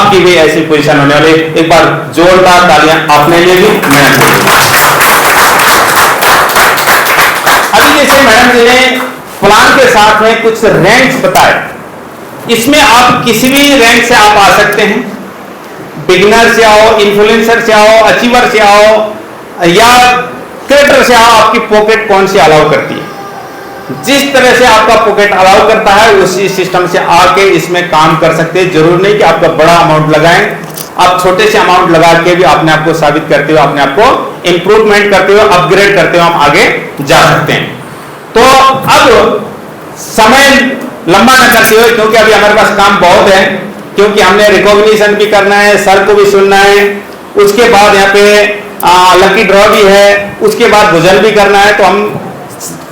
आपकी भी ऐसी पोजीशन होने वाली। एक बार जोरदार तालियां अपने लिए भी, मैडम के लिए। अभी जैसे मैडम जी ने प्लान के साथ में कुछ रैंक्स बताए, इसमें आप किसी भी रैंक से आप आ सकते हैं। बिगिनर से आओ, इन्फ्लुएंसर से आओ, अचीवर से आओ या क्रिएटर से आओ, आपकी पॉकेट कौन सी अलाउ करती है। जिस तरह से आपका पॉकेट अलाउ करता है उसी सिस्टम से आके इसमें काम कर सकते हैं। जरूर नहीं कि आपका बड़ा अमाउंट लगाएं, आप छोटे से अमाउंट लगा के भी अपने आप को साबित करते हुए, अपने आप को इंप्रूवमेंट करते हुए, अपग्रेड करते हुए हम आगे जा सकते हैं। तो अब समय लंबा न करते हुए, क्योंकि अभी हमारे पास काम बहुत है, क्योंकि हमने रिकॉग्निशन भी करना है, सर को भी सुनना है, उसके बाद यहाँ पे लकी ड्रॉ भी है, उसके बाद भोजन भी करना है, तो हम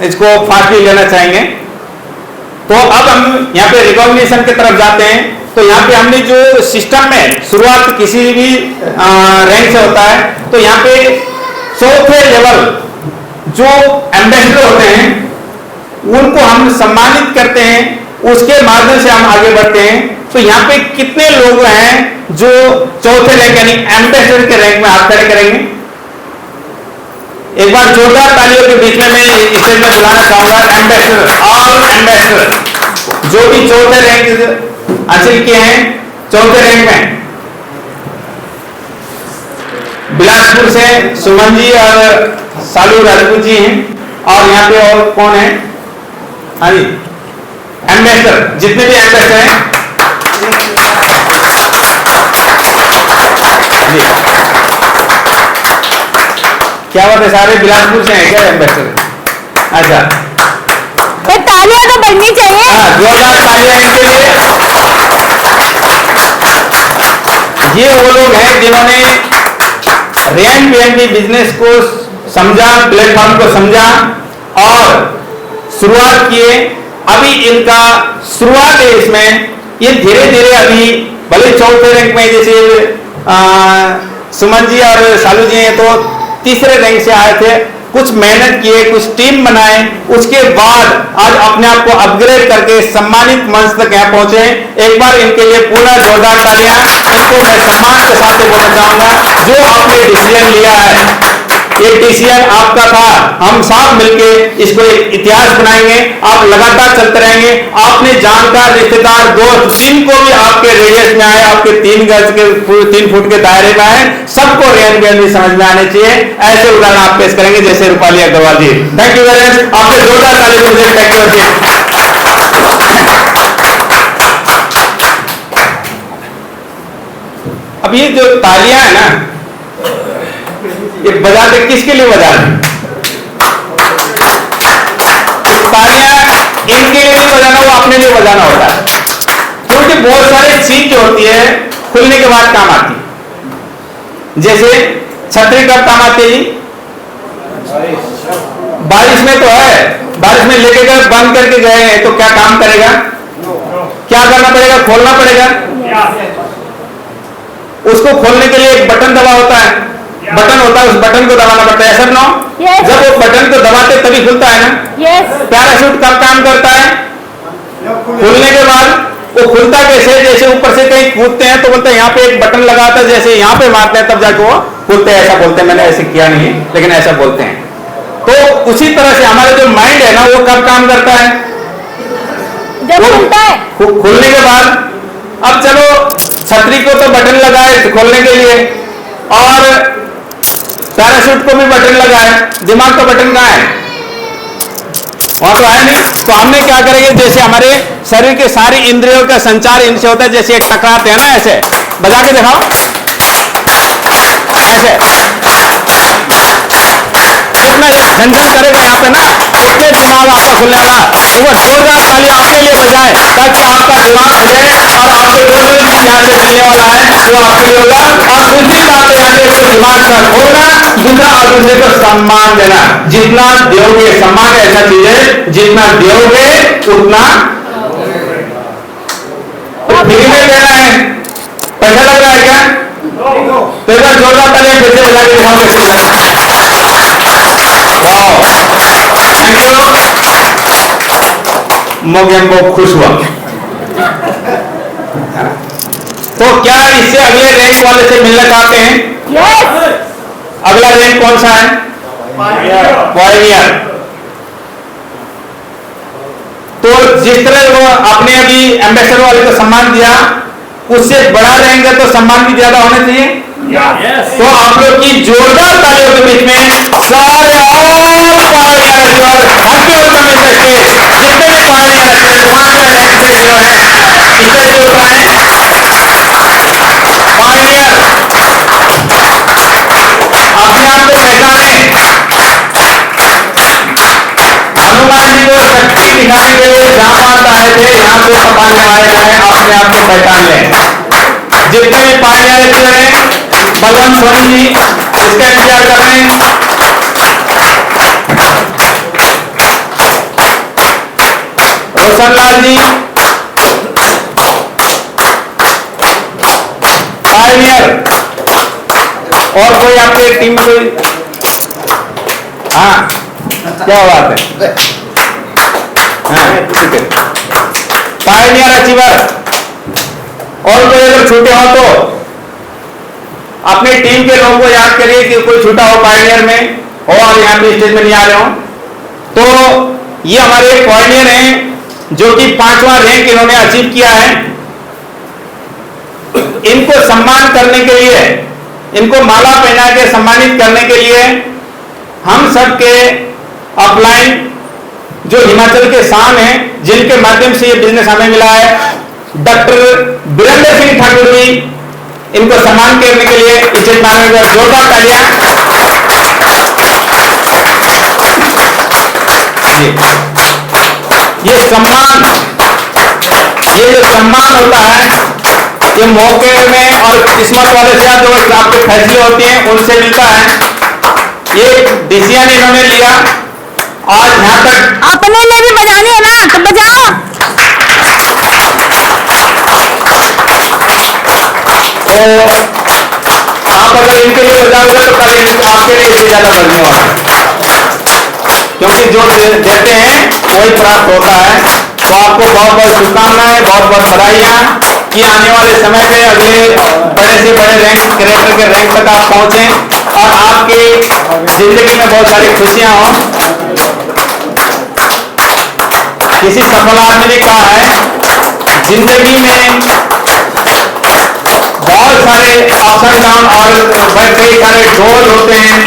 इसको फास्ट भी लेना चाहेंगे। तो अब हम यहाँ पे रिकॉग्निशन की तरफ जाते हैं। तो यहाँ पे हमने जो सिस्टम में शुरुआत किसी भी रैंक से होता है, तो यहाँ पे चौथे लेवल जो एम्बेसडर होते हैं उनको हम सम्मानित करते हैं, उसके माध्यम से हम आगे बढ़ते हैं। तो यहाँ पे कितने लोग हैं जो चौथे रैंक यानी एम्बेसडर के रैंक में हाथ खड़े करेंगे? एक बार जोरदार तालियों के बीच में मैं स्टेज में बुलाना चाहूंगा एम्बेसडर, ऑल एम्बेसडर जो भी चौथे रैंक हासिल किए हैं। चौथे रैंक में बिलासपुर से सुमन जी और सालू राजपूत जी हैं, और यहाँ पे और कौन है? हाँ जी, एम्बेसडर, जितने भी एम्बेसडर हैं जी, क्या बात है, सारे बिलासपुर से हैं क्या एम्बेसडर? अच्छा, तो तालियां तो बढ़नी चाहिए। हाँ, जोरदार तालियां इनके लिए। ये वो लोग हैं जिन्होंने रैन पीएनबी बिजनेस को समझा, प्लेटफॉर्म को समझा और शुरुआत किए। अभी इनका शुरुआत है इसमें, ये धीरे धीरे अभी भले चौथे रैंक में जैसे सुमन जी और सालू जी हैं तो तीसरे रैंक से आए थे, कुछ मेहनत किए, कुछ टीम बनाए, उसके बाद आज अपने आप को अपग्रेड करके सम्मानित मंच तक यहाँ पहुंचे। एक बार इनके लिए पूरा जोरदार तालियां। इनको मैं सम्मान के साथ बोलना चाहूंगा, जो आपने डिसीजन लिया है ये डिसीजन आपका था, हम सब मिलके इसको एक इतिहास बनाएंगे। आप लगातार चलते रहेंगे। आपने जानकार, रिश्तेदार, दोस्त जिनको भी आपके रेडियस में आए, आपके 3 गज के 3 फुट के दायरे में आए, सबको रेन भी समझ में आने चाहिए। ऐसे उदाहरण आप पेश करेंगे जैसे Rupali Agarwal ji. Thank you very much. आपने जोरदार ताली मुझे थैंक यू जी। अब ये जो तालियां है ना, ये बजाते किसके लिए बजाते? तालियां इनके लिए नहीं बजाना, वो अपने लिए बजाना होता है। क्योंकि बहुत सारी चीज जो होती है खुलने के बाद काम आती है। जैसे छतरी कब काम आती है जी? बारिश में तो है, बारिश में लेके गए, बंद करके गए हैं तो क्या काम करेगा? क्या करना पड़ेगा? खोलना पड़ेगा। उसको खोलने के लिए एक बटन दबा होता है, बटन होता है, उस बटन को दबाना पड़ता है। ऐसा ना? yes. जब वो बटन को दबाते तभी खुलता है ना? yes. पैराशूट कब काम करता है? खुलने के बाद। वो खुलता कैसे? जैसे ऊपर से कहीं कूदते हैं तो बोलते हैं यहाँ पे एक बटन लगा था, जैसे यहाँ पे मारते हैं तब जाके वो खुलते हैं। ऐसा बोलते हैं, मैंने ऐसे किया नहीं है लेकिन ऐसा बोलते हैं। तो उसी तरह से हमारा जो माइंड है ना, वो कब काम करता है? जब खुलता है। खुलने के बाद। अब चलो छतरी को तो बटन लगाए खोलने के लिए, और पैराशूट को भी बटन लगाए, दिमाग का बटन कहाँ है? वहां तो है नहीं। तो हमने क्या करेंगे, जैसे हमारे शरीर के सारी इंद्रियों का संचार इनसे होता है, जैसे एक टकराते हैं ना, ऐसे बजा के दिखाओ, ऐसे इतना झंझट करेगा यहाँ पे ना, उससे दिमाग आपका खुलेगा। तो वो जोरदार ताली आपके लिए बजाए ताकि आपका दिमाग खुले और आपको जो भी यहाँ से मिलने वाला है वो आपके लिए होगा। और दूसरी बात है यहाँ पे दिमाग का खोलना, दूसरा और दूसरे को सम्मान देना। जितना दोगे, सम्मान ऐसा चीज है जितना दोगे उतना फ्री में देना है। पैसा लग रहा है क्या? तो एक बार जोरदार ताली फिर से बजा के दिखाओ। मोगेम को खुश हुआ। तो तो क्या इससे अगले रैंक वाले से मिलना चाहते हैं? यस। अगला रैंक कौन सा है? पायनियर। तो जिस तरह वो आपने अभी एम्बेसडर वाले को सम्मान दिया, उससे बड़ा रैंक है तो सम्मान भी ज्यादा होना चाहिए। तो आप लोग की जोरदार तालियों के बीच में सारे और Pioneer happy welcome in the stage. जितने भी पायनियर हैं वहां पे रैंक से जो है इसे जो है पायनियर अपने आप को पहचाने, हनुमान जी को शक्ति दिखाने के लिए जहां पास आए थे यहाँ पे पायनियर आए हैं, अपने आप को पहचान लें। जितने भी पायनियर हैं, बलवंत सोनी जी इसका इंतजार कर रहे हैं। रोशनलाल जी पायनियर, और कोई आपके टीम में कोई? हाँ, क्या बात है। हाँ, ठीक है। पायनियर अचीवर और कोई अगर छूटे हो तो अपने टीम के लोगों को याद करिए कि कोई छूटा हो पायनियर में हो और यहाँ पे स्टेज में नहीं आ रहे हो। तो ये हमारे पायनियर हैं जो कि 5वां रैंक इन्होंने अचीव किया है। इनको सम्मान करने के लिए, इनको माला पहना के सम्मानित करने के लिए हम सबके अपलाइन जो हिमाचल के शान हैं, जिनके माध्यम से ये बिजनेस हमें मिला है, डॉक्टर वीरेंद्र सिंह ठाकुर जी, इनको सम्मान करने के लिए इज्जत मांगेगा जोरदार तालियां। ये सम्मान, ये जो सम्मान होता है ये मौके में और किस्मत वाले से जो आपके फैसले होते हैं उनसे मिलता है। ये डिसीजन इन्होंने लिया आज यहाँ तक। अपने लिए भी बजानी है ना, तो बजाओ। तो आप अगर इनके लिए बजाओगे तो कल आपके लिए इससे ज्यादा बजने वाला है, क्योंकि जो देते हैं वही प्राप्त होता है। तो आपको बहुत बहुत शुभकामनाएं, बहुत बहुत बधाइयां कि आने वाले समय में अगले बड़े से बड़े रैंक, करेक्टर के रैंक तक आप पहुंचे और आपकी जिंदगी में बहुत सारी खुशियां हो। किसी सफल आदमी ने कहा है जिंदगी में बहुत सारे अप्स एंड डाउन और कई सारे डोर होते हैं,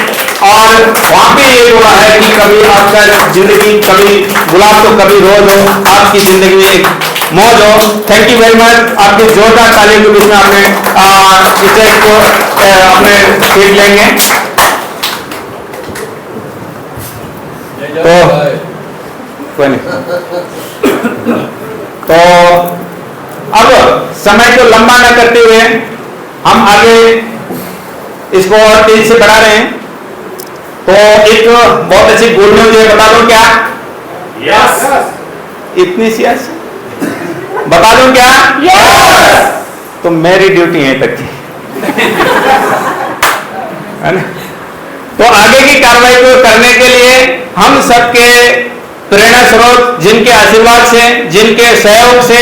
और वहां पे ये बोला है कि कभी आपका जिंदगी कभी गुलाब तो कभी रोज हो, आपकी जिंदगी में एक मौज हो। Thank you very much. आपकी जोरदार तालियों के बीच में आपने स्टेज को अपने सीट लेंगे। तो कोई नहीं, तो अब समय को लंबा न करते हुए हम आगे इसको और तेजी से बढ़ा रहे हैं। तो एक बहुत अच्छी गुड न्यूज है, बता दूं क्या? यस। इतनी सी बता दूं क्या? यस। तो मेरी ड्यूटी है तक की है ना। तो आगे की कार्रवाई को करने के लिए हम सबके प्रेरणा स्रोत, जिनके आशीर्वाद से, जिनके सहयोग से,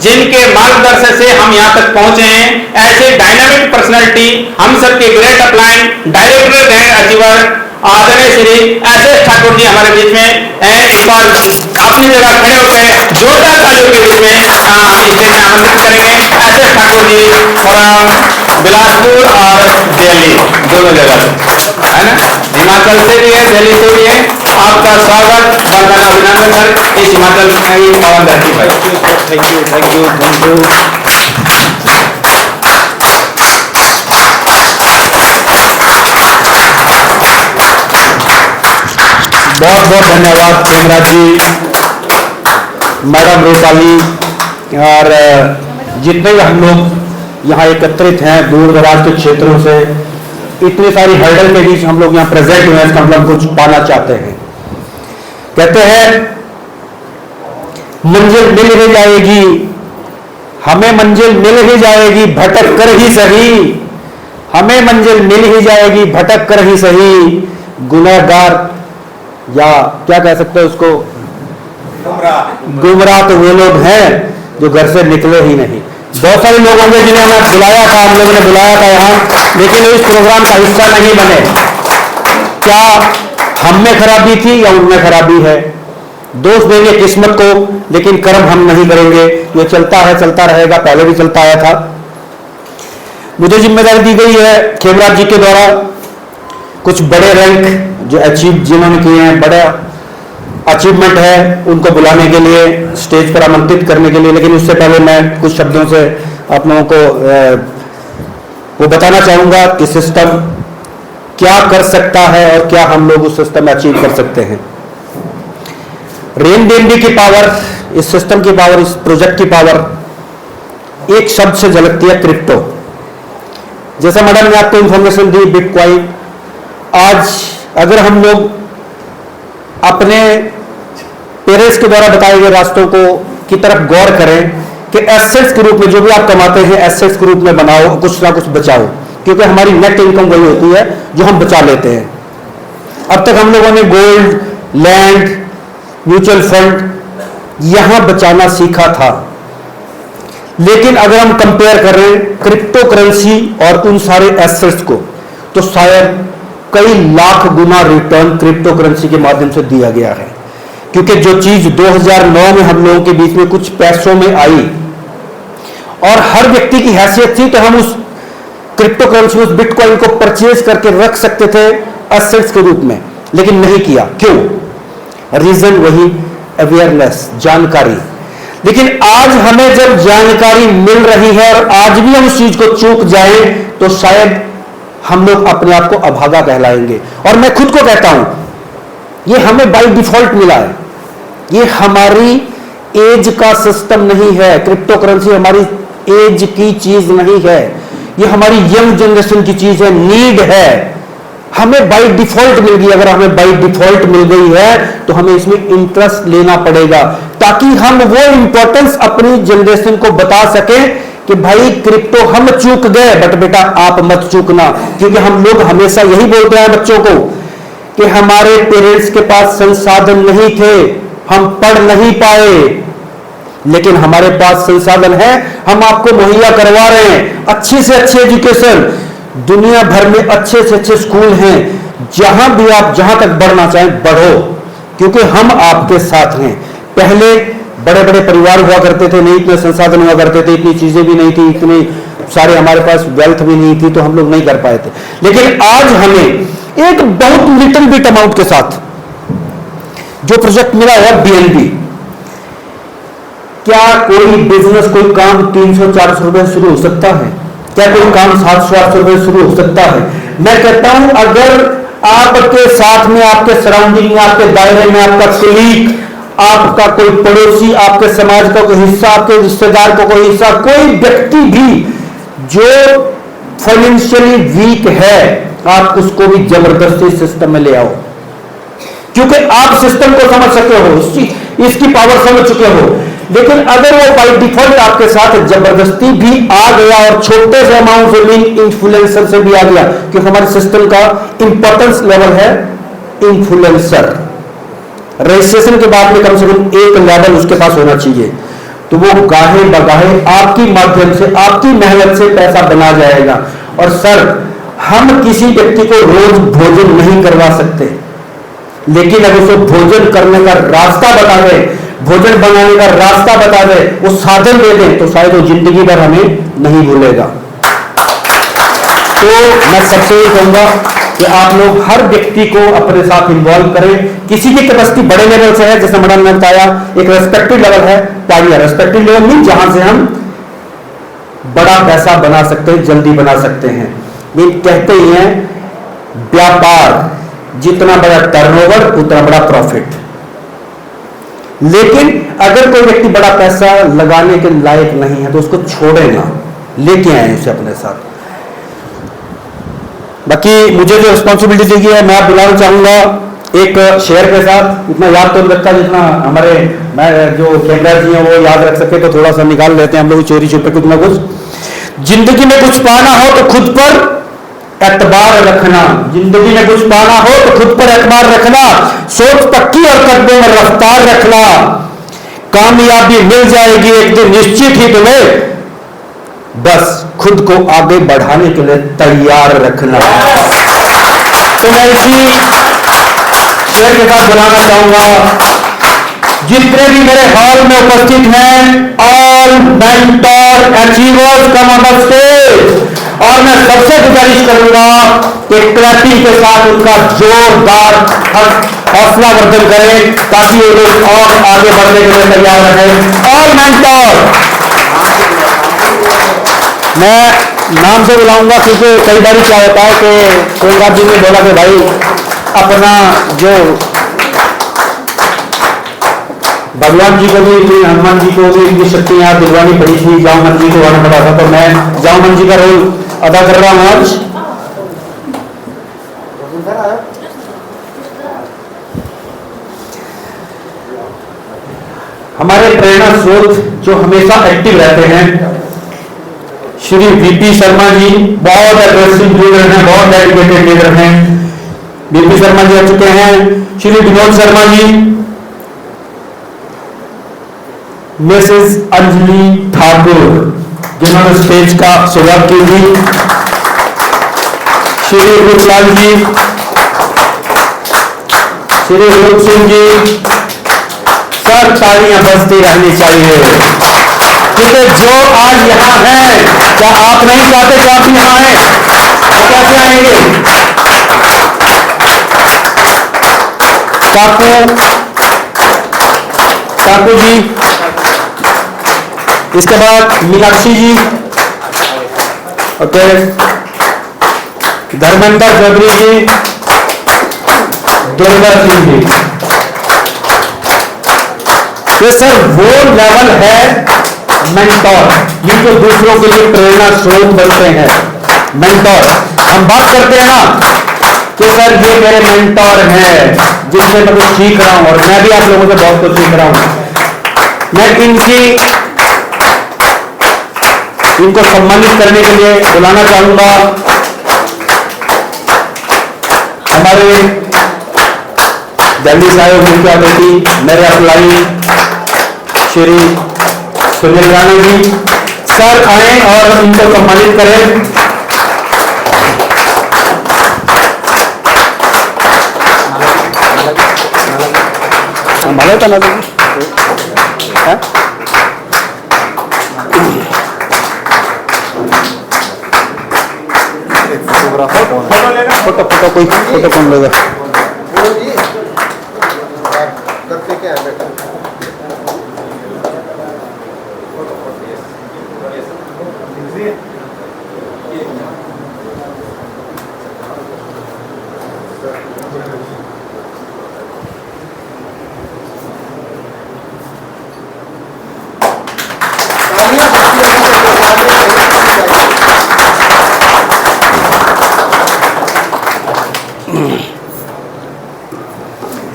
जिनके मार्गदर्शन से हम यहाँ तक पहुंचे हैं, ऐसे डायनामिक पर्सनालिटी हम सबके great upline director rank achiever आदरणीय श्री एस.एस. ठाकुर जी हमारे बीच में इस बार अपनी जगह खड़े हो गए। जोरदार तालियों के बीच में हम स्टेज में आमंत्रित करेंगे एस.एस. ठाकुर जी फ्रॉम बिलासपुर और दिल्ली, दोनों जगह है ना, हिमाचल से भी है, दिल्ली से भी है। आपका स्वागत, बंदना, अभिनंदन सर इस हिमाचल में पवन धरती पर। Thank you, thank you, thank you. बहुत बहुत धन्यवाद हेमराज जी, मैडम रूपाली और जितने भी हम लोग यहाँ एकत्रित हैं दूर दराज के क्षेत्रों से, इतनी सारी हर्डल के बीच हम लोग यहाँ प्रेजेंट हुए हैं, इसका मतलब कुछ पाना चाहते हैं। कहते हैं मंजिल मिल ही जाएगी, हमें मंजिल मिल ही जाएगी, भटक कर ही सही, हमें मंजिल मिल ही जाएगी, भटक कर ही सही। गुनहगार या क्या कह सकते हैं उसको, गुमराह तो वो लोग हैं जो घर से निकले ही नहीं। बहुत सारे लोग होंगे जिन्हें हमें बुलाया था, हम लोगों ने बुलाया था यहाँ, लेकिन इस प्रोग्राम का हिस्सा नहीं बने। क्या हम में खराबी थी या उनमें खराबी है? दोष देंगे किस्मत को, लेकिन कर्म हम नहीं करेंगे। ये चलता है, चलता रहेगा, पहले भी चलता आया था। मुझे जिम्मेदारी दी गई है खेमराज जी के द्वारा कुछ बड़े रैंक जो अचीव जिन्होंने किए हैं, बड़ा अचीवमेंट है, उनको बुलाने के लिए, स्टेज पर आमंत्रित करने के लिए। लेकिन उससे पहले मैं कुछ शब्दों से आप लोगों को वो बताना चाहूंगा कि सिस्टम क्या कर सकता है और क्या हम लोग उस सिस्टम में अचीव कर सकते हैं। रेन डेंडी की पावर, इस सिस्टम की पावर, इस प्रोजेक्ट की पावर एक शब्द से झलकती है, क्रिप्टो। जैसा मैडम ने आपको इंफॉर्मेशन दी, बिटकॉइन। आज अगर हम लोग अपने पेरेंट्स के द्वारा बताए गए रास्तों को की तरफ गौर करें कि एसेट्स के रूप में जो भी आप कमाते हैं, एसेट्स के रूप में बनाओ, कुछ ना कुछ बचाओ, क्योंकि हमारी नेट इनकम वही होती है जो हम बचा लेते हैं। अब तक हम लोगों ने गोल्ड, लैंड, म्यूचुअल फंड यहां बचाना सीखा था, लेकिन अगर हम कंपेयर करें क्रिप्टो करेंसी और उन सारे एसेट्स को, तो शायद कई लाख गुना रिटर्न क्रिप्टो करेंसी के माध्यम से दिया गया है। क्योंकि जो चीज 2009 में हम लोगों के बीच में कुछ पैसों में आई और हर व्यक्ति की हैसियत थी, तो हम उस क्रिप्टो करेंसी, उस बिटकॉइन को परचेज करके रख सकते थे एसेट्स के रूप में, लेकिन नहीं किया। क्यों? रीजन वही, अवेयरनेस, जानकारी। लेकिन आज हमें जब जानकारी मिल रही है और आज भी हम उस चीज को चूक जाएं, तो शायद हम लोग अपने आप को अभागा कहलाएंगे। और मैं खुद को कहता हूं, ये हमें बाय डिफॉल्ट मिला है, ये हमारी एज का सिस्टम नहीं है। क्रिप्टो करेंसी हमारी एज की चीज नहीं है, ये हमारी यंग जनरेशन की चीज है, नीड है, हमें बाय डिफॉल्ट मिल गई। अगर हमें बाय डिफॉल्ट मिल गई है तो हमें इसमें इंटरेस्ट लेना पड़ेगा, ताकि हम वो इंपॉर्टेंस अपनी जनरेशन को बता सकें कि भाई क्रिप्टो हम चूक गए, बट बेटा आप मत चूकना। क्योंकि हम लोग हमेशा यही बोलते हैं बच्चों को कि हमारे पेरेंट्स के पास संसाधन नहीं थे, हम पढ़ नहीं पाए, लेकिन हमारे पास संसाधन है, हम आपको मुहैया करवा रहे हैं अच्छी से अच्छी एजुकेशन। दुनिया भर में अच्छे से अच्छे स्कूल हैं, जहां भी आप जहां तक बढ़ना चाहें बढ़ो, क्योंकि हम आपके साथ हैं। पहले बड़े बड़े परिवार हुआ करते थे, नहीं इतने संसाधन हुआ करते थे, इतनी चीजें भी नहीं थी, इतने सारे हमारे पास वेल्थ भी नहीं थी, तो हम लोग नहीं कर पाए थे। लेकिन आज हमें एक बहुत लिटिल बिट अमाउंट के साथ जो प्रोजेक्ट मिला है बीएनबी, क्या कोई बिजनेस, कोई काम 300-400 रुपए शुरू हो सकता है? क्या कोई काम 700-800 रुपए शुरू हो सकता है? मैं कहता हूं अगर आपके साथ में, आपके सराउंडिंग में, आपके दायरे में आपका कलीग, आपका कोई पड़ोसी, आपके समाज का कोई हिस्सा, आपके रिश्तेदार का कोई हिस्सा, कोई व्यक्ति भी जो फाइनेंशियली वीक है, आप उसको भी जबरदस्ती सिस्टम में ले आओ, क्योंकि आप सिस्टम को समझ सके हो, इसकी पावर समझ चुके हो। लेकिन अगर वो बाय डिफॉल्ट आपके साथ जबरदस्ती भी आ गया और छोटे से अमाउंट से भी, इन्फ्लुएंसर से भी आ गया, क्योंकि हमारे सिस्टम का इंपॉर्टेंस लेवल है इन्फ्लुएंसर। रजिस्ट्रेशन के बाद में कम से कम एक लेवल उसके पास होना चाहिए, तो वो गाहे बगाहे आपकी माध्यम से, आपकी मेहनत से पैसा बना जाएगा। और सर, हम किसी व्यक्ति को रोज भोजन नहीं करवा सकते, लेकिन अगर उसको भोजन करने का रास्ता बता दे, भोजन बनाने का रास्ता बता दे, वो साधन दे दे, तो शायद वो जिंदगी भर हमें नहीं भूलेगा। तो मैं सबसे ये कहूंगा कि आप लोग हर व्यक्ति को अपने साथ इन्वॉल्व करें। किसी की कैपेसिटी बड़े लेवल से है, जैसे मैडम ने बताया, एक रेस्पेक्टिव लेवल है, पाइनियर रेस्पेक्टिव लेवल नहीं, जहां से हम बड़ा पैसा बना सकते हैं, जल्दी बना सकते हैं। ये कहते ही हैं व्यापार, जितना बड़ा टर्नओवर उतना बड़ा प्रॉफिट। लेकिन अगर कोई व्यक्ति बड़ा पैसा लगाने के लायक नहीं है तो उसको छोड़े ना, लेके आए उसे अपने साथ। बाकी मुझे जो रिस्पॉन्सिबिलिटी दी गई है, मैं आप बुलाना चाहूंगा एक शेयर के साथ। इतना याद तो नहीं रखता जितना हमारे जो कैमरा जी हैं वो याद रख सके, तो थोड़ा सा निकाल लेते हैं हम लोग चोरी छुपे कुछ ना कुछ। जिंदगी में कुछ पाना हो तो खुद पर एतबार रखना, जिंदगी में कुछ पाना हो तो खुद पर एतबार रखना, सोच पक्की और कदमों में रफ्तार रखना। कामयाबी मिल जाएगी एक दिन निश्चित ही तुम्हें, बस खुद को आगे बढ़ाने के लिए तैयार रखना। तो मैं इसी शेर के साथ बुलाना चाहूंगा जितने भी मेरे हॉल में उपस्थित हैं, all mentor achievers come on the stage. और मैं सबसे गुजारिश करूंगा कि क्लैपिंग के साथ उनका जोरदार हौसला वर्धन करें ताकि वो लोग और आगे बढ़ने के लिए तैयार रहें। ऑल मेंटर मैं नाम से बुलाऊंगा क्योंकि कई बार क्या होता है कि सोमराज जी ने बोला कि भाई अपना जो भगवान जी को भी, हनुमान जी को भी इनकी शक्तियां दिलवानी पड़ी थी, जामवन जी को आना पड़ा था, तो मैं जामवन जी का रोल अदा कर रहा हूं आज। हमारे प्रेरणा स्रोत जो हमेशा एक्टिव रहते हैं, श्री वीपी शर्मा जी बहुत एग्रेसिव लीडर हैं, बहुत डेडिकेटेड लीडर हैं। वीपी शर्मा जी आ चुके हैं। श्री विनोद शर्मा जी, मिसेस अंजलि ठाकुर जिन्होंने स्टेज का शुरुआत की थी, श्री रूपलाल जी, श्री रूप सिंह जी। सर तालियां बजती रहनी चाहिए क्योंकि जो आज यहां हैं, क्या आप नहीं चाहते कि आप भी यहां आए? तो कैसे आएंगे? काकू जी, इसके बाद मीनाक्षी जी, ओके, धर्मेंद्र चौधरी जी, दुर्गा सिंह जी। ये सर वो लेवल है मेंटोर, ये तो दूसरों के लिए प्रेरणा स्रोत बनते हैं। मेंटोर हम बात करते हैं ना कि सर ये मेरे मेंटोर हैं जिनसे मैं कुछ सीख रहा हूं, और मैं भी आप लोगों से बहुत कुछ सीख रहा हूं। मैं इनको सम्मानित करने के लिए बुलाना चाहूंगा हमारे दिल्ली से आए मुख्य अतिथि मेरे अप्लाई श्री सुनील राणा जी। सर आए और इनको सम्मानित करें। संभाले था ना फोटो कोई फोटो कौन लेगा?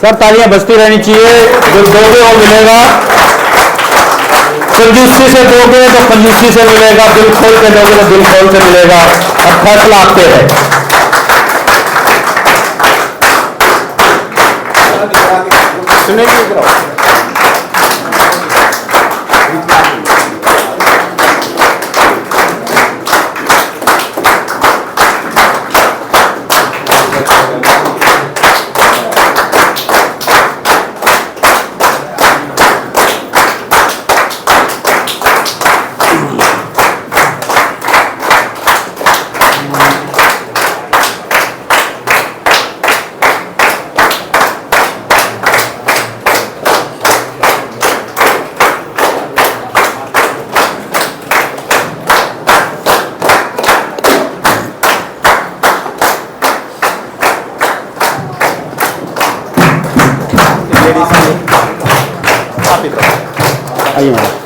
सब तालियां बजती रहनी चाहिए। जो दोगे वो मिलेगा, कंजूसी से दोगे तो कंजूसी से मिलेगा, दिल खोल के दोगे तो दिल खोल से मिलेगा। अब फैसला आपके है। आइए मैडम।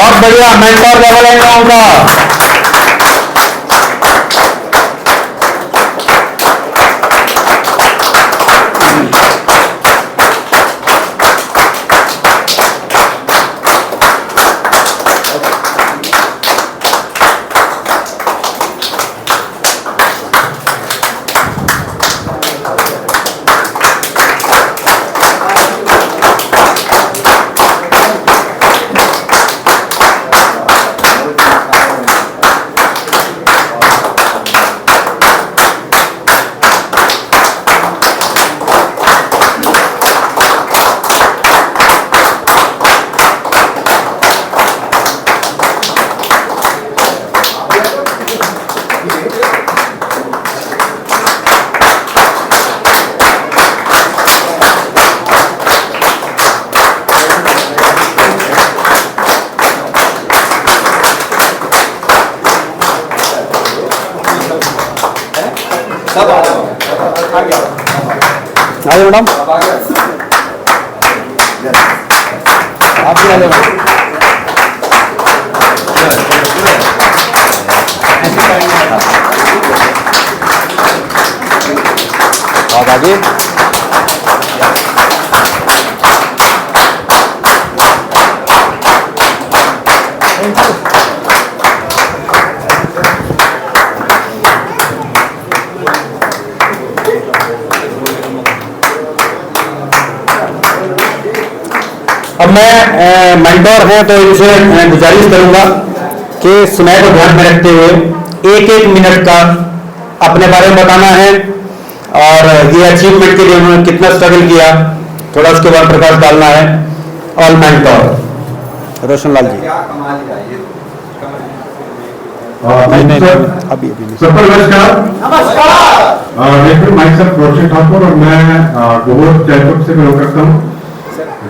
बहुत बढ़िया, मेंटोर लेवल है लोगों का। आइए मैडम, आप भी आ जाओ। आप आगे। अब मैं मेंटोर हैं तो इनसे मैं गुजारिश करूंगा कि समय को ध्यान में रखते हुए एक एक मिनट का अपने बारे में बताना है और ये अचीवमेंट के लिए उन्होंने कितना स्ट्रगल किया, थोड़ा उसके बाद प्रकाश डालना है। All mentor Roshan Lal ji. अभी सबको नमस्कार। माई सेल्फ रोशन ठाकुर और मैं गोबर जयपुर से बिलोंग करता हूँ।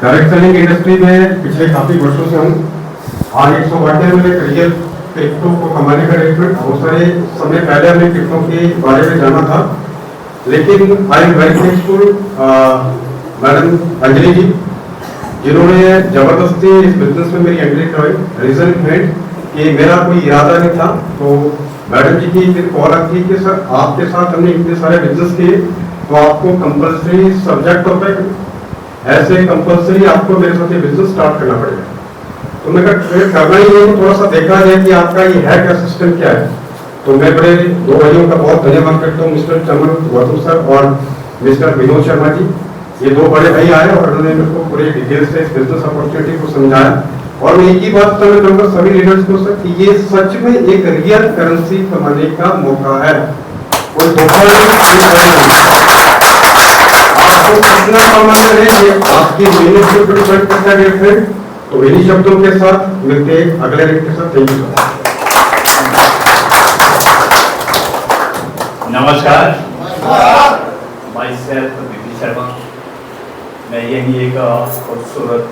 डायरेक्ट सेलिंग इंडस्ट्री में पिछले काफी वर्षों से हूँ। आज 100 मेरे करियर क्रिप्टो को कमाने का रेट बहुत सारे समय पहले हमने क्रिप्टो के बारे में जाना था, लेकिन I am very thankful madam Anjali ji जिन्होंने जबरदस्ती इस बिजनेस में मेरी एंट्री करवाई। रीजन मेड कि मेरा कोई इरादा नहीं था, तो मैडम जी की फिर कॉल आती है कि सर आपके साथ हमने इतने सारे बिजनेस किए तो आपको कंपल्सरी सब्जेक्ट होता है, ऐसे कंपल्सरी आपको मेरे साथ ये बिजनेस स्टार्ट करना पड़ेगा। तो मैं करना ही है, थोड़ा सा देखा जाए कि आपका ये है क्या, सिस्टम क्या है। तो मैं बड़े दो भाइयों का बहुत धन्यवाद करता हूँ, मिस्टर चमन गौतम सर और मिस्टर विनोद शर्मा जी। ये दो बड़े भाई आए और उन्होंने मेरे को पूरे डिटेल से इस बिजनेस अपॉर्चुनिटी को समझाया। और मैं एक ही बात करना चाहूंगा सभी लीडर्स को सर कि ये सच में एक रियल करेंसी कमाने का मौका है, कोई धोखा आपको कितना कमाना है ये आपकी मेहनत के ऊपर डिपेंड करता है। तो इन्हीं शब्दों के साथ मिलते अगले रेट के साथ। Thank you sir. नमस्कार, माई सेल्फ बीपी शर्मा। मैं यही एक खूबसूरत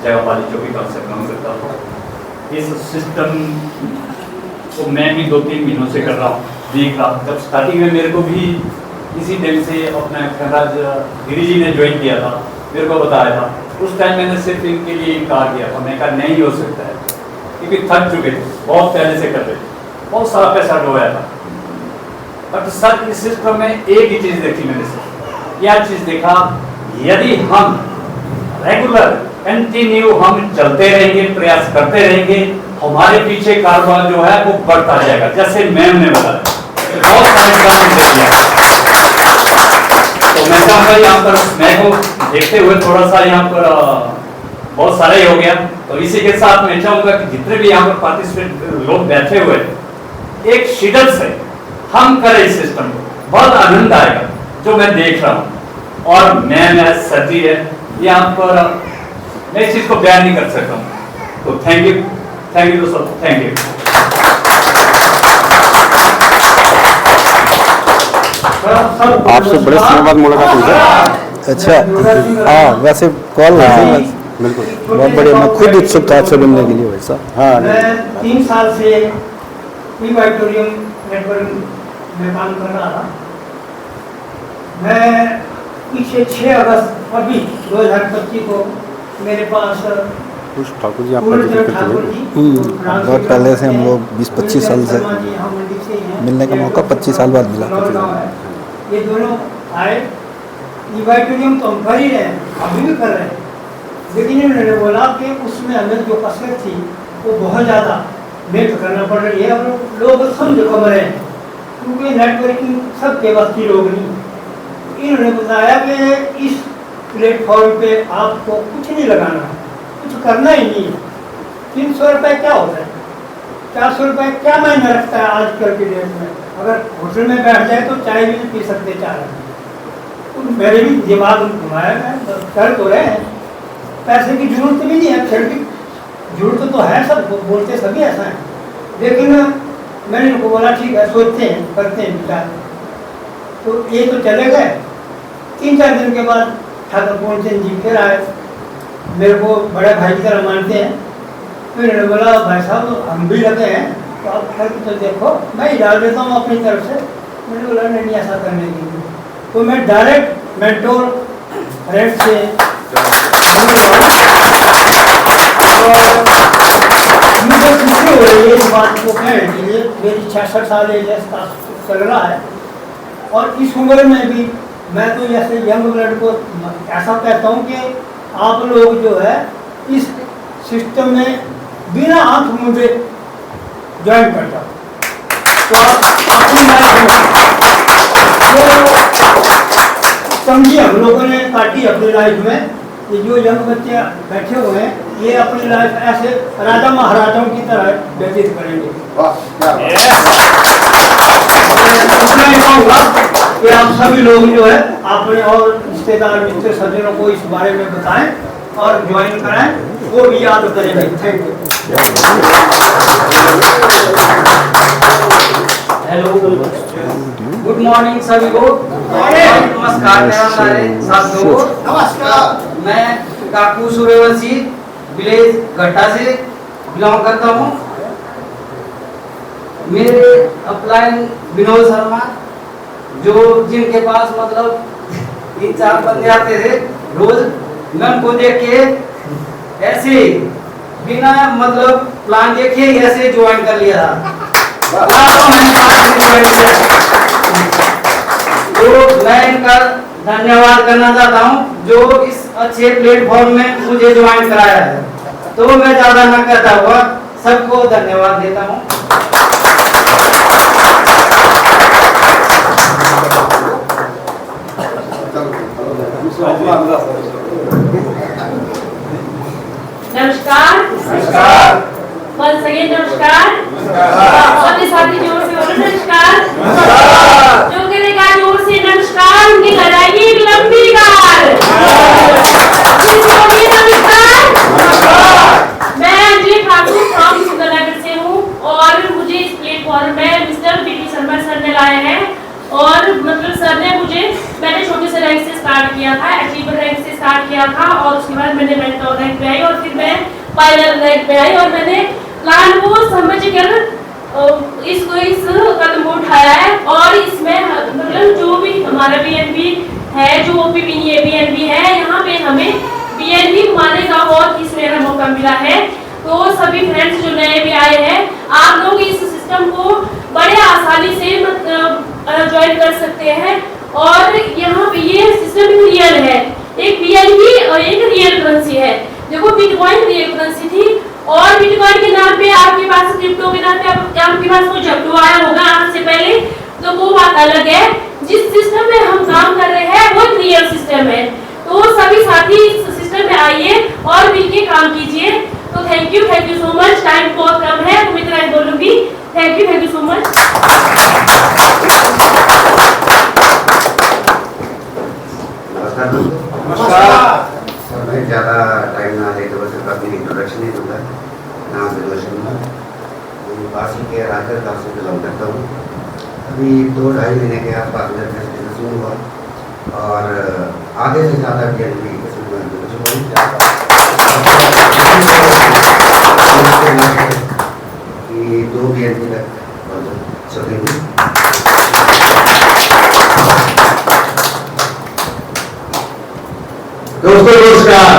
जगह वाली जो भी कॉन्सेप्ट काम करता हूँ। इस सिस्टम को मैं भी 2-3 महीनों से कर रहा हूँ, देख रहा हूँ। जब स्टार्टिंग में मेरे को भी इसी टाइम से अपना खंडराज गिरी जी ने ज्वाइन किया था, मेरे को बताया था। उस टाइम मैंने सिर्फ इनके लिए इनकार किया था, मैं कहा नहीं हो सकता है, क्योंकि थक चुके थे, बहुत पहले से कर रहे थे, बहुत सारा पैसा डोया था। बट सर इस सिस्टम में एक ही चीज़ देखी मैंने सर, क्या चीज़ देखा, यदि हम रेगुलर कंटिन्यू हम चलते रहेंगे, प्रयास करते रहेंगे, हमारे पीछे कारोबार जो है वो बढ़ता जाएगा। जैसे मैम ने बताया, बहुत सारे काम किया। तो मैं चाहूँगा यहाँ पर मैं को देखते हुए थोड़ा सा यहाँ पर बहुत सारा ही हो गया, तो इसी के साथ मैं चाहूँगा कि जितने भी यहाँ पर पार्टिसिपेट लोग बैठे हुए एक शिडल से हम करें इस सिस्टम को, बहुत आनंद आएगा जो मैं देख रहा हूँ। और मैं सर्दी है यहाँ पर, मैं इस चीज़ को बयान नहीं कर सकता हूँ। तो थैंक यू दोस्तों, थैंक यू। आपसे बड़े समय बाद मुलाकात हुई है। अच्छा, हाँ वैसे कॉल बिल्कुल बहुत बढ़िया, मैं खुद उत्सुक था आपसे मिलने के लिए वैसा। हाँ, मैं 3 साल से ऑडिटोरियम नेटवर्क में काम कर रहा था। मैं पीछे 6 अगस्त अभी 2025 को मेरे पास कुछ ठाकुर जी आपका पूर्ण जिक्र चंद्र करते ठाकुर हुए जी बहुत पहले से हम लोग 20-25 साल से मिलने का मौका 25 साल बाद मिला। ये दोनों आए, इवाइटोरियम तो हम कर ही रहे हैं, अभी भी कर रहे हैं, लेकिन इन्होंने बोला कि उसमें हमें जो कसरत थी वो बहुत ज़्यादा मेहनत करना पड़ रही है और लोग समझ कम रहे हैं, क्योंकि नेटवर्किंग सबके वक्त की लोग नहीं। इन्होंने बताया कि इस प्लेटफॉर्म पे आपको कुछ नहीं लगाना है, कुछ करना ही नहीं है। 300 रुपये क्या होता है, 400 रुपये क्या मायने रखता है आजकल के डेट में। अगर होटल में बैठ जाए तो चाय भी नहीं पी सकते 4 आदमी। तो मेरे भी दिमाग घुमाया है, कर तो रहे हैं, पैसे की जरूरत भी नहीं है, फिर भी जरूरत तो है, सब बोलते सभी ऐसा है, लेकिन मैंने उनको बोला ठीक है, सोचते हैं, करते हैं विचार। तो ये तो चले गए। 3-4 दिन के बाद ठाकुर पूर्ण चंद जी फिर आए, मेरे को बड़े भाई की तरह मानते हैं। फिर उन्होंने बोला भाई साहब हम भी लगे हैं, तो आप खैर तो देखो मैं ही डाल देता हूँ अपनी तरफ से। मैंने बोला नहीं ऐसा करने की, तो मैं डायरेक्ट मेंटोर रेट से मुझे खुशी हो रही है इस बात को कहने के लिए। मेरी 66 साल एज चल रहा है और इस उम्र में भी मैं तो जैसे यंग ब्लड को ऐसा कहता हूँ कि आप लोग जो है इस सिस्टम में बिना आंख मूंदे ज्वाइन कर जाओ, तो आप अपनी लाइफ समझिए हम लोगों ने काटी अपनी लाइफ में। ये जो यंग बच्चे बैठे हुए हैं ये अपनी लाइफ ऐसे राजा महाराजाओं की तरह व्यतीत करेंगे। मैं ये कहूँगा कि आप सभी लोग जो है अपने और रिश्तेदार मित्र सज्जनों को इस बारे में बताएं और ज्वाइन कराएं, वो भी याद करेंगे। Thank you. Hello, good morning सभी को। नमस्कार मेरा सारे साथियों को। नमस्कार। मैं काकू सूर्यवंशी विलेज घट्टा से बिलोंग करता हूँ। मेरे अपलाइन विनोद शर्मा, जो जिनके पास मतलब 3-4 बंदे आते थे रोज, मैं उनको देख के ऐसे बिना मतलब प्लान देखे ऐसे ज्वाइन कर लिया था। तो मैं इनका धन्यवाद करना चाहता हूँ जो इस अच्छे प्लेटफॉर्म में मुझे ज्वाइन कराया है। तो मैं ज्यादा न कहता हुआ सबको धन्यवाद देता हूँ। नमस्कार। once again नमस्कार। सभी साथी जोर से बोलो नमस्कार। जो करेगा जोर से नमस्कार उनकी लगाएगी एक लंबी गाल। मैं अंजलि ठाकुर फ्रॉम सुंदरनगर से हूँ और मुझे इस प्लेटफॉर्म में मिस्टर बीटी शर्मा सर ने लाए हैं। और मतलब सर ने मुझे, मैंने छोटे से रैंक से स्टार्ट किया था, अचीवर रैंक से स्टार्ट किया था और उसके बाद मैंने मेंटोर रैंक पे आई और फिर मैं फाइनल रैंक पे आई और मैंने प्लान को समझकर इसको इस कदम को उठाया है। और इसमें मतलब जो भी हमारा बीएनबी है, जो बीएनबी है, यहाँ पे हमें बीएनबी घुमाने का और तीसरा मौका मिला है। तो सभी फ्रेंड्स जो नए भी आए हैं, आप लोग इस सिस्टम को बड़े आसानी से ज्वाइन कर सकते हैं। और यहाँ पे ये सिस्टम रियल है, एक बीएनबी और एक रियल करेंसी है। देखो बिटकॉइन रियल करेंसी थी और बिटकॉइन के नाम पे आपके पास, क्रिप्टो के नाम पे आपके पास वो झगड़ू आया होगा आज से पहले, तो वो बात अलग है। जिस सिस्टम में हम काम कर रहे हैं वो रियल सिस्टम है। तो सभी साथी इस सिस्टम में आइए और मिलके काम कीजिए। तो thank you so much. Time बहुत कम है तो मैं इतना ही बोलूंगी। Thank you so much. नमस्कार। मैं ज़्यादा टाइम ना लेते हुए सिर्फ अपनी इंट्रोडक्शन ही दूंगा। नाम विनोद शर्मा, वासी के राजगढ़ गाँव से बिलोंग करता हूँ। अभी 2-2.5 महीने के आसपास मेरा बिजनेस शुरू हुआ और आधे से ज़्यादा बीएनबी कि 2 बीएनबी तक चलेंगे। दोस्तों नमस्कार।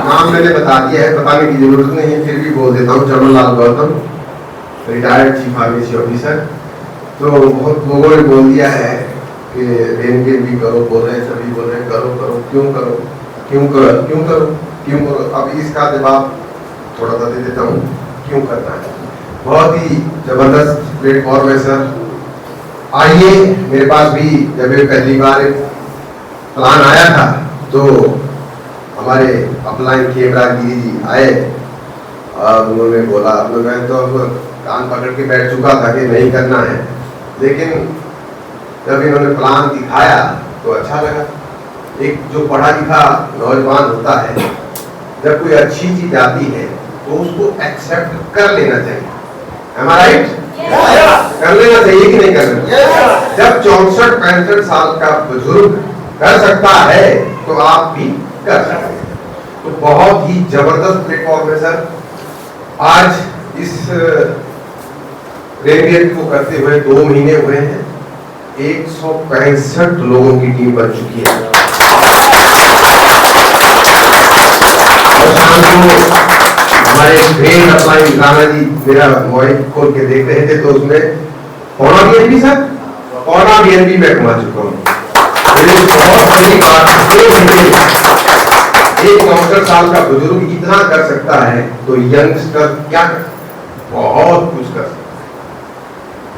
नाम नाम मैंने बता दिया है, बताने की जरूरत नहीं है, फिर भी बोल देता हूँ। Chamanlal Gautam, retired chief pharmacy officer. तो बहुत लोगों ने बोल दिया है कि रेनगेन भी करो, बोल रहे हैं, सभी बोल रहे हैं करो करो, क्यों करो, क्यों करो, क्यों करो, क्यों करो। अब इसका जवाब थोड़ा सा दे देता हूँ, क्यों करना है। बहुत ही जबरदस्त प्लेटफॉर्म है सर। आइए, मेरे पास भी जब ये पहली बार प्लान आया था तो हमारे अपलाइन खेमरा गिरी जी आए और उन्होंने बोला, मैं तो कान पकड़ के बैठ चुका था कि नहीं करना है, लेकिन जब इन्होंने प्लान दिखाया तो अच्छा लगा। एक जो पढ़ा लिखा नौजवान होता है, जब कोई अच्छी चीज आती है तो उसको एक्सेप्ट कर लेना चाहिए। Am I right? कर लेना चाहिए कि नहीं करना चाहिए? जब 64-65 साल का बुजुर्ग कर सकता है तो आप भी कर सकते हैं। तो बहुत ही जबरदस्त प्लेटफॉर्म है सर। आज इस रेनगेन को करते हुए 2 महीने हुए हैं, 165 लोगों की टीम बन चुकी है। और शाम को हमारे ग्रेट अपलाइन राणा जी मेरा मोबाइल खोल के देख रहे थे, तो उसमें पौना BNB सर, पौना BNB मैं कमा चुका हूँ। बहुत बड़ी बात, 64 साल का बुजुर्ग इतना कर सकता है तो यंगस्टर क्या कर, बहुत कुछ कर सकता है।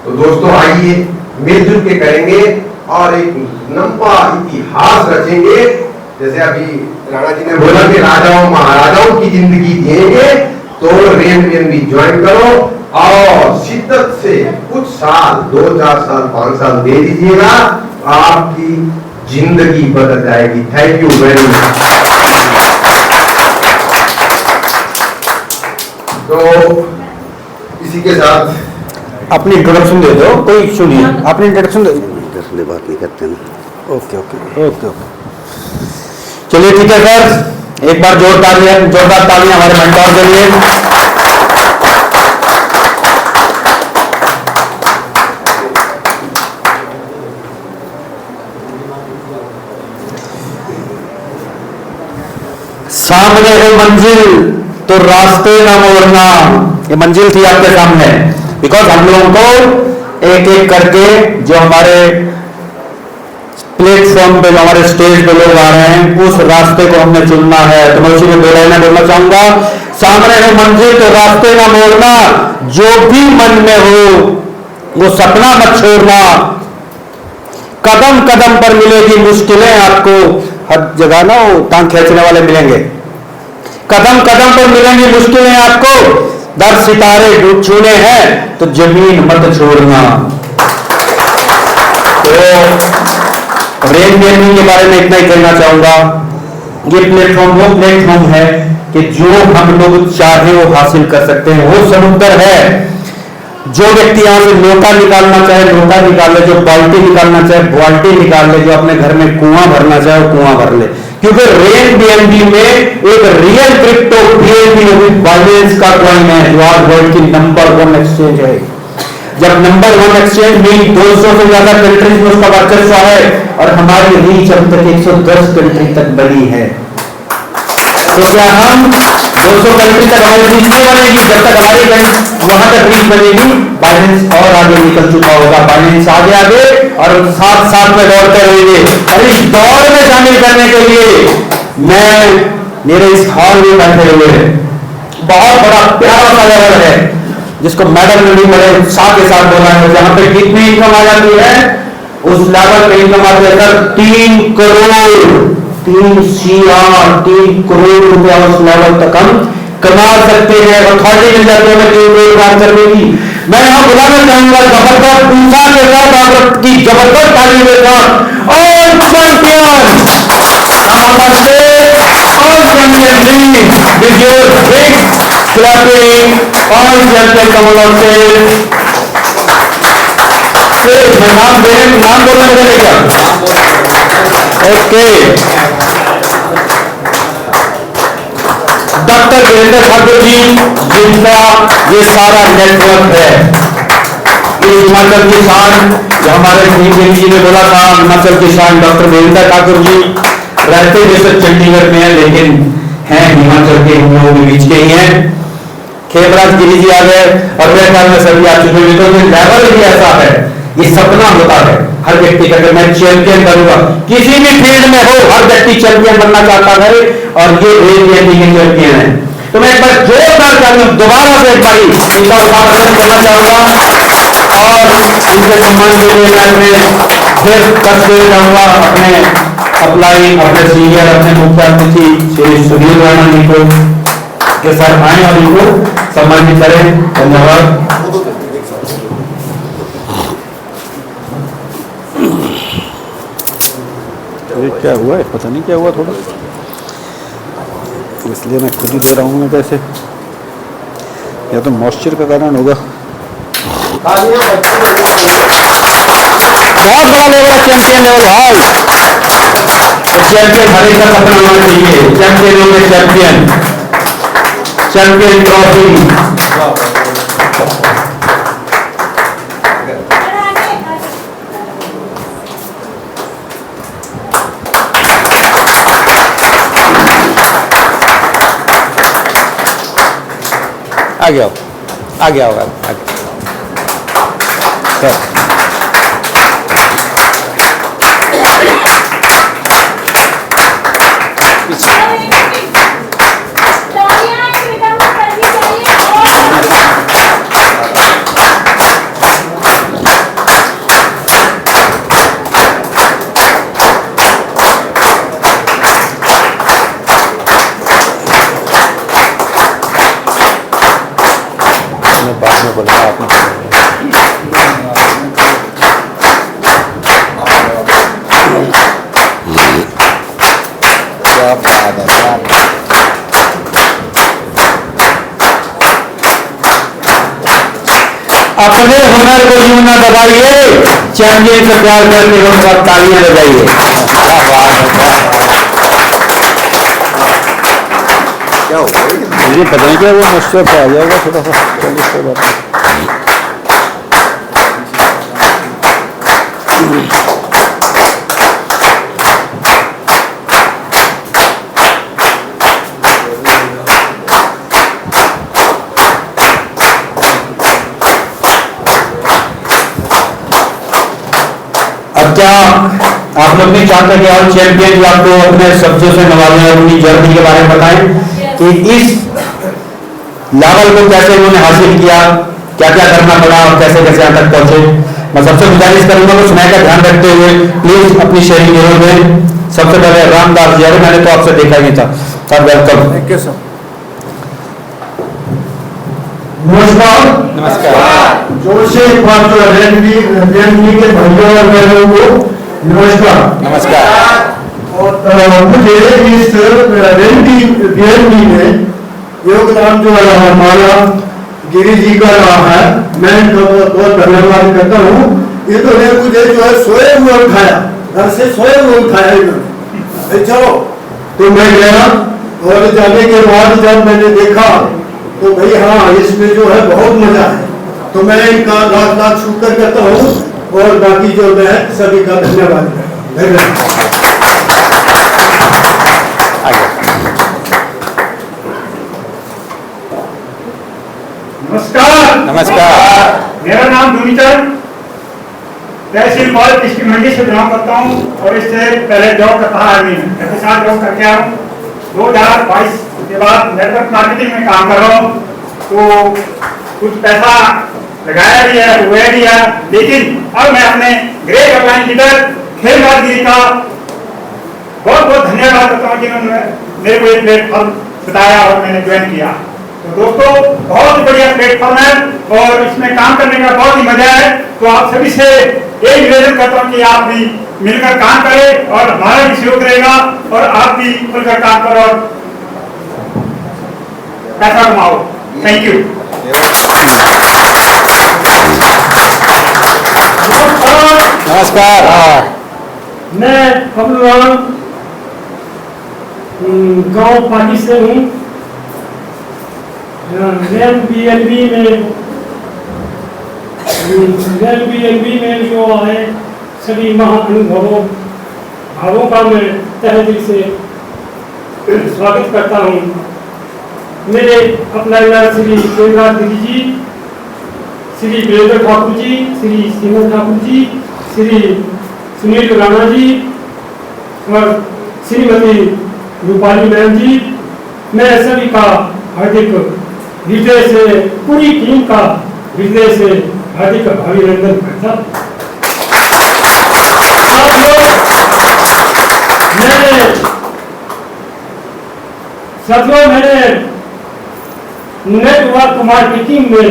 तो दोस्तों आइए, मिलजुल के करेंगे और एक लंबा इतिहास रचेंगे। जैसे अभी राणा जी ने बोला कि राजाओं महाराजाओं की जिंदगी जिएंगे, तो रेनगेन भी ज्वाइन करो और शिद्दत से कुछ साल, 2-4 साल, 5 साल दे दीजिएगा, आपकी जिंदगी बदल जाएगी। Thank you very much. तो इसी के साथ अपनी इंट्रोडक्शन दे दो, कोई इशू नहीं है, अपनी इंट्रोडक्शन दे दो। बात नहीं करते ना। ओके ओके ओके ओके, चलिए ठीक है सर, एक बार जोरदार तालियां हमारे मेंटोर के लिए। सामने है मंजिल तो रास्ते ना मोड़ना, ये मंजिल थी आपके सामने। बिकॉज हम लोगों को एक एक करके जो हमारे प्लेटफॉर्म पे, हमारे स्टेज पे लोग आ रहे हैं, उस रास्ते को हमने चुनना है। तो मैं उसी में 2 लाइनें बोलना चाहूंगा। सामने है मंजिल तो रास्ते ना मोड़ना, जो भी मन में हो वो सपना मत छोड़ना, कदम कदम पर मिलेगी मुश्किलें आपको, हर जगह ना वो टांग खींचने वाले मिलेंगे, कदम कदम पर मिलेंगी मुश्किलें आपको, दर सितारे डूब छूने हैं तो जमीन मत छोड़ना। तो रेनगेन के बारे में इतना ही कहना चाहूंगा। ये प्लेटफॉर्म वो प्लेटफॉर्म है कि जो हम लोग चाहे वो हासिल कर सकते हैं, वो समुद्र है। जो व्यक्ति यहां से लोटा निकालना चाहे लोटा निकाल ले, जो बाल्टी निकालना चाहे बाल्टी निकाल ले, जो अपने घर में कुआं भरना चाहे वो कुआं भर ले। क्योंकि रेनबीएनबी में एक रियल क्रिप्टो BNB बाइनेंस का कॉइन है, जो आज वर्ल्ड की नंबर 1 एक्सचेंज है। जब नंबर 1 एक्सचेंज में 200 से ज्यादा कंट्रीज में उसका वर्चस्व है और हमारी रीच अब तक 110 कंट्री तक बढ़ी है। तो क्या हम 200 कंट्री तक हमारी रीच नहीं बनेगी? जब तक हमारी वहां तक रीच बनेगी, बाइनेंस और आगे निकल चुका होगा। बाइनेंस आगे आगे और साथ साथ में दौड़ते रहेंगे। और इस दौड़ में शामिल करने के लिए मैं मेरे इस हॉल में बैठे हुए बहुत बड़ा प्यारा सा लेवल है, जिसको मैडम ने भी बड़े उत्साह के साथ बोला है। जहां पे कितनी इनकम आ जाती है, उस लेवल पे इनकम आती है 3 करोड़ 3 करोड़ रुपया उस लेवल तक हम कमा सकते हैं। अथॉरिटी मिल जाती है 3 करोड़ बात करने की। मैं यहाँ बुलाना चाहूंगा जबरदस्त उत्साह के साथ आपकी जबरदस्त ताली के साथ और champion with your big clapping all champion कमल से नाम बोलना चले क्या? ओके, डॉक्टर वीरेंद्र ठाकुर जी, जिनका ये सारा नेटवर्क है, इस हिमाचल की शान, जो हमारे जी ने बोला था, हिमाचल की शान डॉक्टर वीरेंद्र ठाकुर जी रहते जैसे चंडीगढ़ में है, लेकिन हैं हिमाचल के, हम लोगों के बीच के ही हैं। खेमराज गिरी जी आ गए और मेरे ख्याल में सभी आ चुके हैं। तो लेवल ही ऐसा है, ये सपना होता है हर व्यक्ति का, मैं चैंपियन बनूंगा किसी भी फील्ड में हो, हर व्यक्ति चैंपियन बनना चाहता है और ये रेलवे के चैंपियन है। तो मैं एक बार जोरदार तालियां दोबारा से एक बारी इनका अभिनंदन करना चाहूंगा और इनके सम्मान के लिए मैं फिर कष्ट देना चाहूंगा अपने अप्लाई, अपने सीनियर, अपने मुख्य अतिथि श्री सुनील राणा जी को के सर आए और इनको सम्मानित करें। धन्यवाद। क्या हुआ है पता नहीं क्या हुआ, थोड़ा इसलिए मैं खुद ही दे रहा हूँ। मैं कैसे, या तो मॉइस्चर का कारण होगा। बहुत बड़ा लेवल, चैंपियन लेवल हाल। चैंपियन हर एक का सपना होना चाहिए, चैंपियन होंगे, चैंपियन, चैंपियन ट्रॉफी। आगे आओ, आगे आओ, आगे सर। बाद में बोलूँगा आपने। क्या बात है यार। अपने हुनर को यूं ना दबाइए, चैंपियन से प्यार करके उन पर तालियां लगाइए। क्या होगा मुझे पता नहीं, क्या वो मुझसे पे आ जाएगा थोड़ा सा। चलिए कोई बात नहीं। अब क्या आप लोग नहीं चाहते कि और चैंपियन जो आपको अपने शब्दों से नवाजें और उनकी जर्नी के बारे में बताएं कि इस लेवल को कैसे उन्होंने हासिल किया, क्या क्या करना पड़ा और कैसे कैसे यहाँ तक पहुंचे। मैं सबसे गुजारिश करूंगा कि समय का ध्यान रखते हुए प्लीज अपनी शेयरिंग जरूर दें। सबसे पहले रामदास जी, मैंने तो आपसे देखा ही नहीं था, sir welcome. Thank you sir. नमस्कार। नमस्कार। जोर से एक बार जो रैनवी के भाइयों और बहनों को नमस्कार। नमस्कार। और मुझे इस रैनवी में योगदान जो है हमारा गिरी जी का रहा है, मैं बहुत बहुत धन्यवाद करता हूँ। ये तो ने मुझे जो है सोए हुए उठाया, घर से सोए हुए उठाया इन्होंने, चलो तो मैं गया और जाने के बाद जब मैंने देखा तो भाई हाँ इसमें जो है बहुत मजा है। तो मैं इनका लाख लाख शुक्र करता हूँ और बाकी जो मैं सभी का धन्यवाद करता हूँ। नमस्कार। नमस्कार। मेरा नाम धूनीचंद, तहसील बाल डिस्ट्रिक्ट मंडी से बिलोंग करता हूँ और इससे पहले जॉब करता था आर्मी में, के साथ जॉब करके आया हूँ। 2022 के बाद नेटवर्क मार्केटिंग में काम कर रहा हूँ। तो कुछ पैसा लगाया भी है, हुआ भी है, लेकिन अब मैं अपने ग्रेट अपलाइन लीडर खेमराज गिरी का बहुत बहुत धन्यवाद करता हूँ जिन्होंने मेरे को एक प्लेटफॉर्म बताया और मैंने ज्वाइन किया। तो दोस्तों बहुत बढ़िया प्लेटफॉर्म है और इसमें काम करने का बहुत ही मजा है। तो आप सभी से एक निवेदन करता हूँ कि आप भी मिलकर काम करें और हमारा भी सहयोग रहेगा और आप भी खुलकर काम करो और पैसा कमाओ। Thank you. नमस्कार। मैं कमलराम गांव पानी से हूँ। BLB में जो आए सभी महाअनुभवों भावों का मैं तहे दिल से स्वागत करता हूँ। मेरे अपलाइनर श्री देवराज गिरी जी, श्री वीरेंद्र ठाकुर जी, श्री सीमन ठाकुर जी, श्री सुनील राणा जी और श्रीमती रूपाली मैम जी, मैं सभी का हार्दिक हृदय से, पूरी टीम का हृदय से हार्दिक अभिनंदन करता हूं। साथियों, मैंने नेटवर्क मार्केटिंग में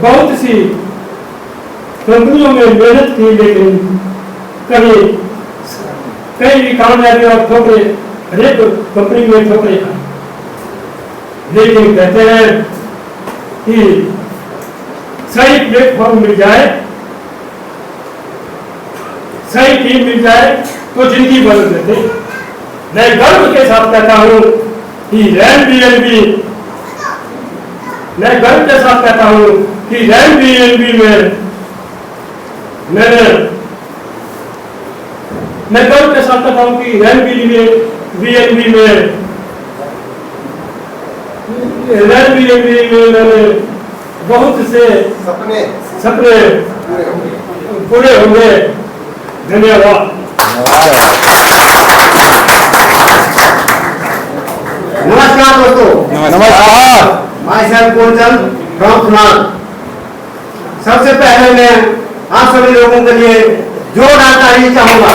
बहुत सी कंपनियों में मेहनत की, लेकिन कई भी कामयाबी और ठोकरे, हरेक कंपनी में ठोकरे खाई। लेकिन कहते हैं कि सही प्लेटफॉर्म मिल जाए, सही टीम मिल जाए तो जिंदगी बदल देते। मैं गर्व के साथ कहता हूं कि रैन बीएनबी, मैं गर्व के साथ कहता हूं कि रैन बीएनबी में मैं गर्व के साथ कहता हूं कि रैन बीएनबी में मैंने बहुत से सपने पूरे होंगे। धन्यवाद। नमस्कार दोस्तों। नमस्कार। माई सेल्फ कोचन फ्रॉम सुनार। सबसे पहले मैं आप सभी लोगों के लिए जोरदार ताली चाहूंगा।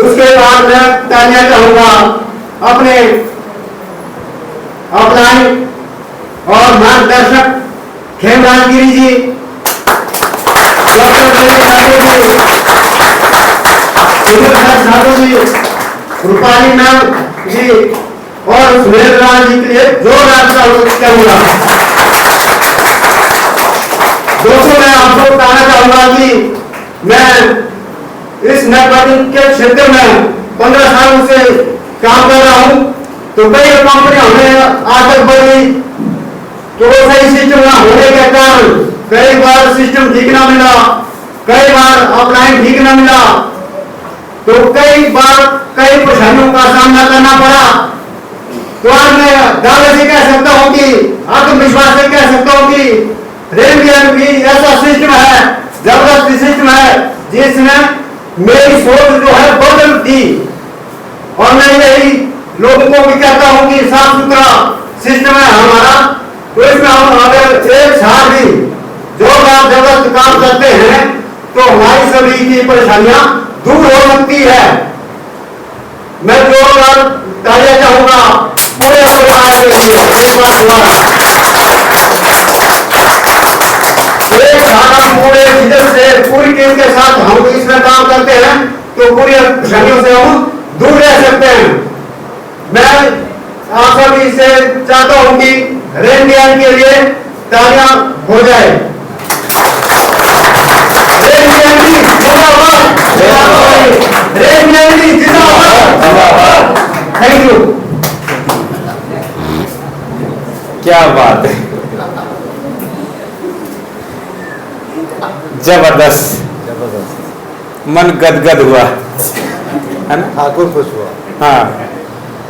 उसके बाद मैं तालियां चाहूंगा अपने अपलाइन और मार्गदर्शक खेमराज गिरी जी, रूपाली मैम जी और सुनील राणा जी के लिए जोरदार चाहूंगा। दोस्तों, मैं आपको बताना चाहूंगा कि मैं इस नेटवर्किंग के क्षेत्र में 15 सालों से काम कर रहा हूं। तो कई कंपनियां हमें आज तक बढ़ी, तो सही सिस्टम न होने के कारण कई बार सिस्टम ठीक ना मिला, कई बार ऑफलाइन ठीक ना मिला, तो कई बार कई परेशानियों का सामना करना पड़ा। तो आज मैं दावे से कह सकता हूं कि आत्मविश्वास से कह सकता हूं कि रेलवे भी ऐसा सिस्टम है, जबरदस्त सिस्टम है, जिसने मेरी सोच जो है बदल दी। और मैं यही लोगों को भी कहता हूं कि साफ सुथरा सिस्टम है हमारा, तो इसमें हम अगर एक साथ भी जोरदार जबरदस्त काम करते हैं तो हमारी सभी की परेशानियां दूर हो सकती है। मैं जोरदार तालियां चाहूंगा पूरे परिवार के लिए। एक साथ हम पूरे जिद्द से, पूरी टीम के साथ हम इसमें काम करते हैं तो पूरी परेशानियों से हम दूर रह सकते हैं। मैं आप सभी से चाहता हूं कि रेन बिहार के लिए तालियां हो जाए। रेन बिहार जिंदाबाद, रेन बिहार जिंदाबाद। Thank you. क्या बात है, जबरदस्त, मन गदगद हुआ है ना। ठाकुर खुश हुआ। हाँ,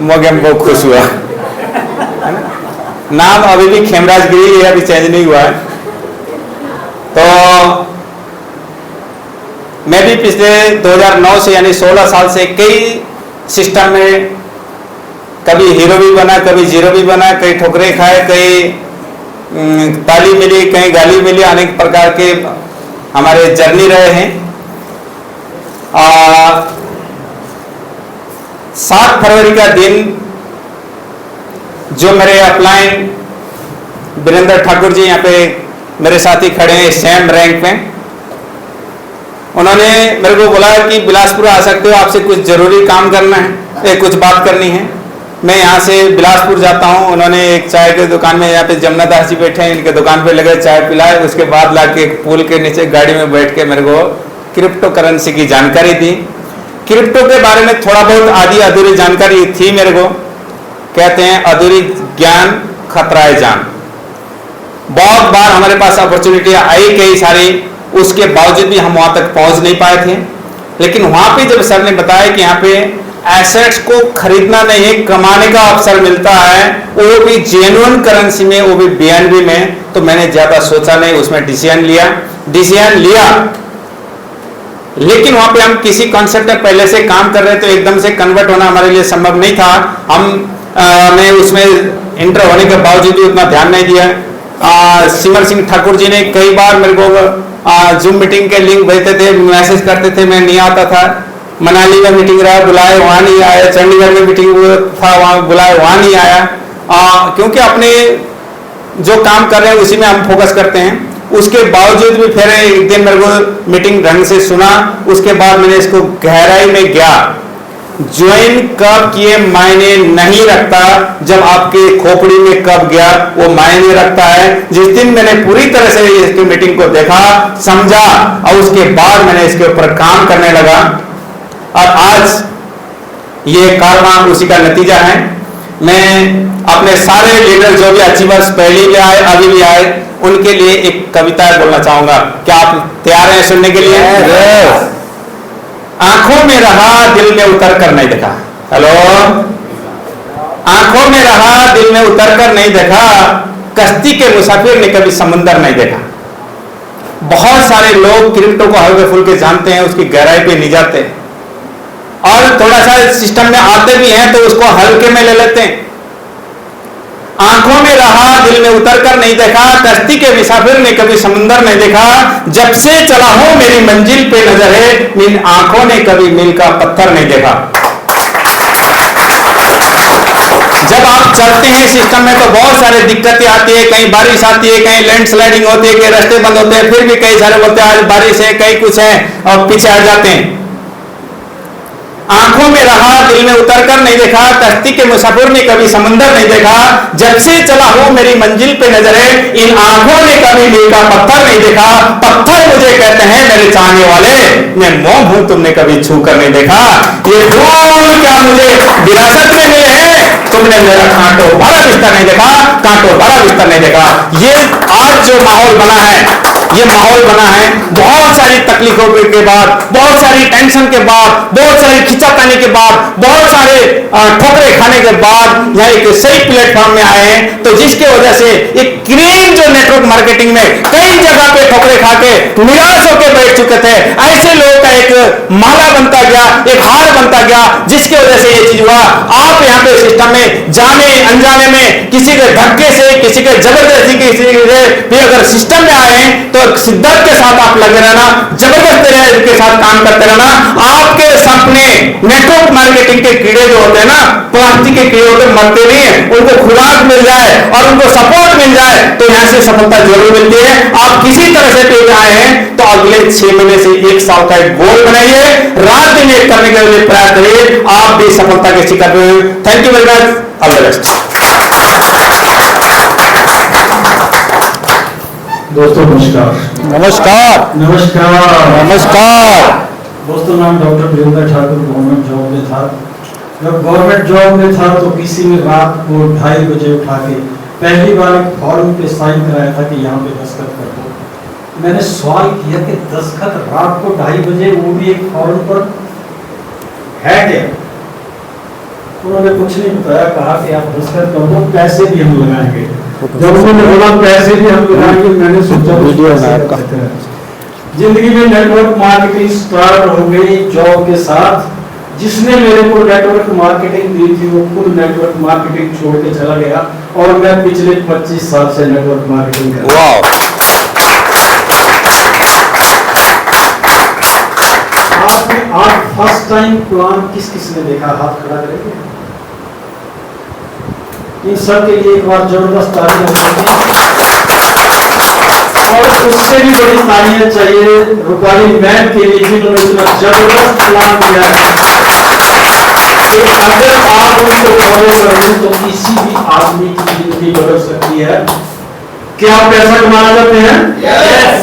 मोगेम बहुत खुश हुआ है ना। नाम अभी भी खेमराज गिरी है, अभी चेंज नहीं हुआ है। तो मैं भी पिछले 2009 से यानी 16 साल से कई सिस्टम में कभी हीरो भी बना, कभी जीरो भी बना, कई ठोकरे खाए, कई ताली मिली, कहीं गाली मिली, अनेक प्रकार के हमारे जर्नी रहे हैं। 7 फरवरी का दिन जो मेरे अपलाइन वीरेंद्र ठाकुर जी यहाँ पे मेरे साथी खड़े हैं सेम रैंक में, उन्होंने मेरे को बोला कि बिलासपुर आ सकते हो, आपसे कुछ जरूरी काम करना है, कुछ बात करनी है। मैं यहाँ से बिलासपुर जाता हूँ। उन्होंने एक चाय की दुकान में, यहाँ पे जमुना दास जी बैठे हैं, इनके दुकान पे लगे, चाय पिलाए, उसके बाद लाके पुल के नीचे गाड़ी में बैठ के मेरे को क्रिप्टो करेंसी की जानकारी दी। क्रिप्टो के बारे में थोड़ा बहुत आधी अधूरी जानकारी थी मेरे को। कहते हैं अधूरी ज्ञान खतरा है जान। बहुत बार हमारे पास अपॉर्चुनिटी आई कई सारी, उसके बावजूद भी हम वहां तक पहुंच नहीं पाए थे। लेकिन वहां पे जब सर ने बताया कि यहाँ पे एसेट्स को खरीदना नहीं है, कमाने का अवसर मिलता है, वो भी जेन्युइन करेंसी में, वो भी BNB में, तो मैंने ज्यादा सोचा नहीं, उसमें डिसीजन लिया। लेकिन वहां पे हम किसी कॉन्सेप्ट में पहले से काम कर रहे थे, तो एकदम से कन्वर्ट होना हमारे लिए संभव नहीं था। मैं उसमें इंटर होने के बावजूद भी उतना ध्यान नहीं दिया। सिमर सिंह ठाकुर जी ने कई बार मेरे को जूम मीटिंग के लिंक भेजते थे, मैसेज करते थे, मैं नहीं आता था। मनाली में मीटिंग रहा, बुलाए वहां नहीं आया, चंडीगढ़ में मीटिंग था, वहां बुलाए वहां नहीं आया। क्योंकि अपने जो काम कर रहे हैं उसी में हम फोकस करते हैं। उसके बावजूद भी फिर एक दिन मेरे को मीटिंग ढंग से सुना, उसके बाद मैंने इसको गहराई में गया। ज्वाइन कब किए मायने नहीं रखता, जब आपके खोपड़ी में कब गया वो मायने रखता है। जिस दिन मैंने पूरी तरह से इसकी मीटिंग को देखा, समझा, और उसके बाद मैंने इसके ऊपर काम करने लगा, और आज ये कारनामा उसी का नतीजा है। मैं अपने सारे लीडर जो भी अचीवर्स पहले भी आए, अभी भी आए, उनके लिए एक कविता बोलना चाहूंगा। क्या आप तैयार हैं सुनने के लिए? आंखों में रहा, दिल में उतर कर नहीं देखा। हेलो, आंखों में रहा, दिल में उतर कर नहीं देखा, कश्ती के मुसाफिर ने कभी समुंदर नहीं देखा। बहुत सारे लोग क्रिप्टो को हल्के फुल्के जानते हैं, उसकी गहराई पे नहीं जाते, और थोड़ा सा सिस्टम में आते भी हैं तो उसको हल्के में ले लेते हैं। आंखों में रहा, दिल में उतर कर नहीं देखा, कश्ती के मुसाफिर ने कभी समुंदर नहीं देखा, जब से चला हूं मेरी मंजिल पे नजर है, इन आंखों ने कभी मील का पत्थर नहीं देखा। जब आप चलते हैं सिस्टम में तो बहुत सारी दिक्कतें आती है, कहीं बारिश आती है, कहीं लैंडस्लाइडिंग होती है, कहीं रास्ते बंद होते हैं, फिर भी कई सारे बोलते हैं आज बारिश है, कहीं कुछ है, और पीछे आ जाते हैं। आंखों में रहा, दिल में उतर कर नहीं देखा, कश्ती के मुसाफिर ने कभी समंदर नहीं देखा, जब से चला हूं मेरी मंजिल पे नजर है, इन आंखों ने कभी मील का पत्थर नहीं देखा। पत्थर मुझे कहते हैं मेरे चाहने वाले, मैं मोम हूं तुमने कभी छू कर नहीं देखा। ये फूल क्या मुझे विरासत में मिले हैं, तुमने मेरा कांटों भरा बिस्तर नहीं देखा, कांटों भरा बिस्तर नहीं देखा। ये आज जो माहौल बना है, ये माहौल बना है बहुत सारी तकलीफों के बाद, बहुत सारी टेंशन के बाद, बहुत सारी खिंचातानी के बाद, बहुत सारे ठोकरे खाने के बाद यहाँ एक सही प्लेटफॉर्म में आए हैं। तो जिसके वजह से एक क्रीम जो नेटवर्क मार्केटिंग में कई जगह पे ठोकरे खा के निराश होकर बैठ चुके थे, ऐसे लोगों का एक माला बनता गया, एक हार बनता गया, जिसकी वजह से ये चीज हुआ। आप यहाँ पे सिस्टम में जाने अनजाने में किसी के धक्के से, किसी के जबरदस्ती, किसी से भी अगर सिस्टम में आए हैं तो शिद्दत के साथ आप लगे रहना, जबरदस्ती के साथ काम करते रहना। आपके सपने नेटवर्क मार्केटिंग के कीड़े जो होते हैं ना, प्लास्टिक के कीड़े होते मरते नहीं है, उनको खुराक मिल जाए और उनको सपोर्ट मिल जाए तो यहाँ से सफलता जरूर मिलती है। आप किसी तरह से पेज आए हैं तो अगले 6 महीने से 1 साल का एक गोल बनाइए, रात दिन एक करने के लिए प्रयास करिए, आप भी सफलता के शिकार हुए। Thank you very much, all the best. दोस्तों नमस्कार। नमस्कार। नमस्कार। नमस्कार। दोस्तों नाम doctor Virendra Thakur, government job में था। जब गवर्नमेंट जॉब में था तो किसी ने रात को 2:30 बजे उठा के पहली बार एक फॉर्म पे साइन कराया था कि यहाँ पे दस्तखत कर दो। मैंने सवाल किया कि दस्तखत रात को 2:30 बजे, वो भी एक फॉर्म पर, है क्या? उन्होंने कुछ नहीं बताया, कहा कि आप दस्तखत कर दो, पैसे भी हम लगाएंगे। जब उन्होंने बोला पैसे भी हम लगाएंगे, मैंने सोचा वीडियो है आपका। जिंदगी में नेटवर्क मार्केटिंग स्टार्ट हो गई जॉब के साथ। जिसने मेरे को नेटवर्क मार्केटिंग दी थी वो खुद नेटवर्क मार्केटिंग छोड़ के चला गया, और मैं पिछले 25 साल से नेटवर्क मार्केटिंग कर रहा हूं। आप फर्स्ट टाइम प्लान किस किस ने देखा? हाथ खड़ा करेंगे। इन सब के लिए एक बार जबरदस्त तालियां चाहिए, और उससे भी बड़ी तालियां चाहिए रूपाली मैम के लिए जिन्होंने इतना जबरदस्त प्लान किया है कि अगर आप उनको फॉलो करें तो किसी भी आदमी की जिंदगी बदल सकती है। क्या आप पैसा कमाना चाहते हैं? यस।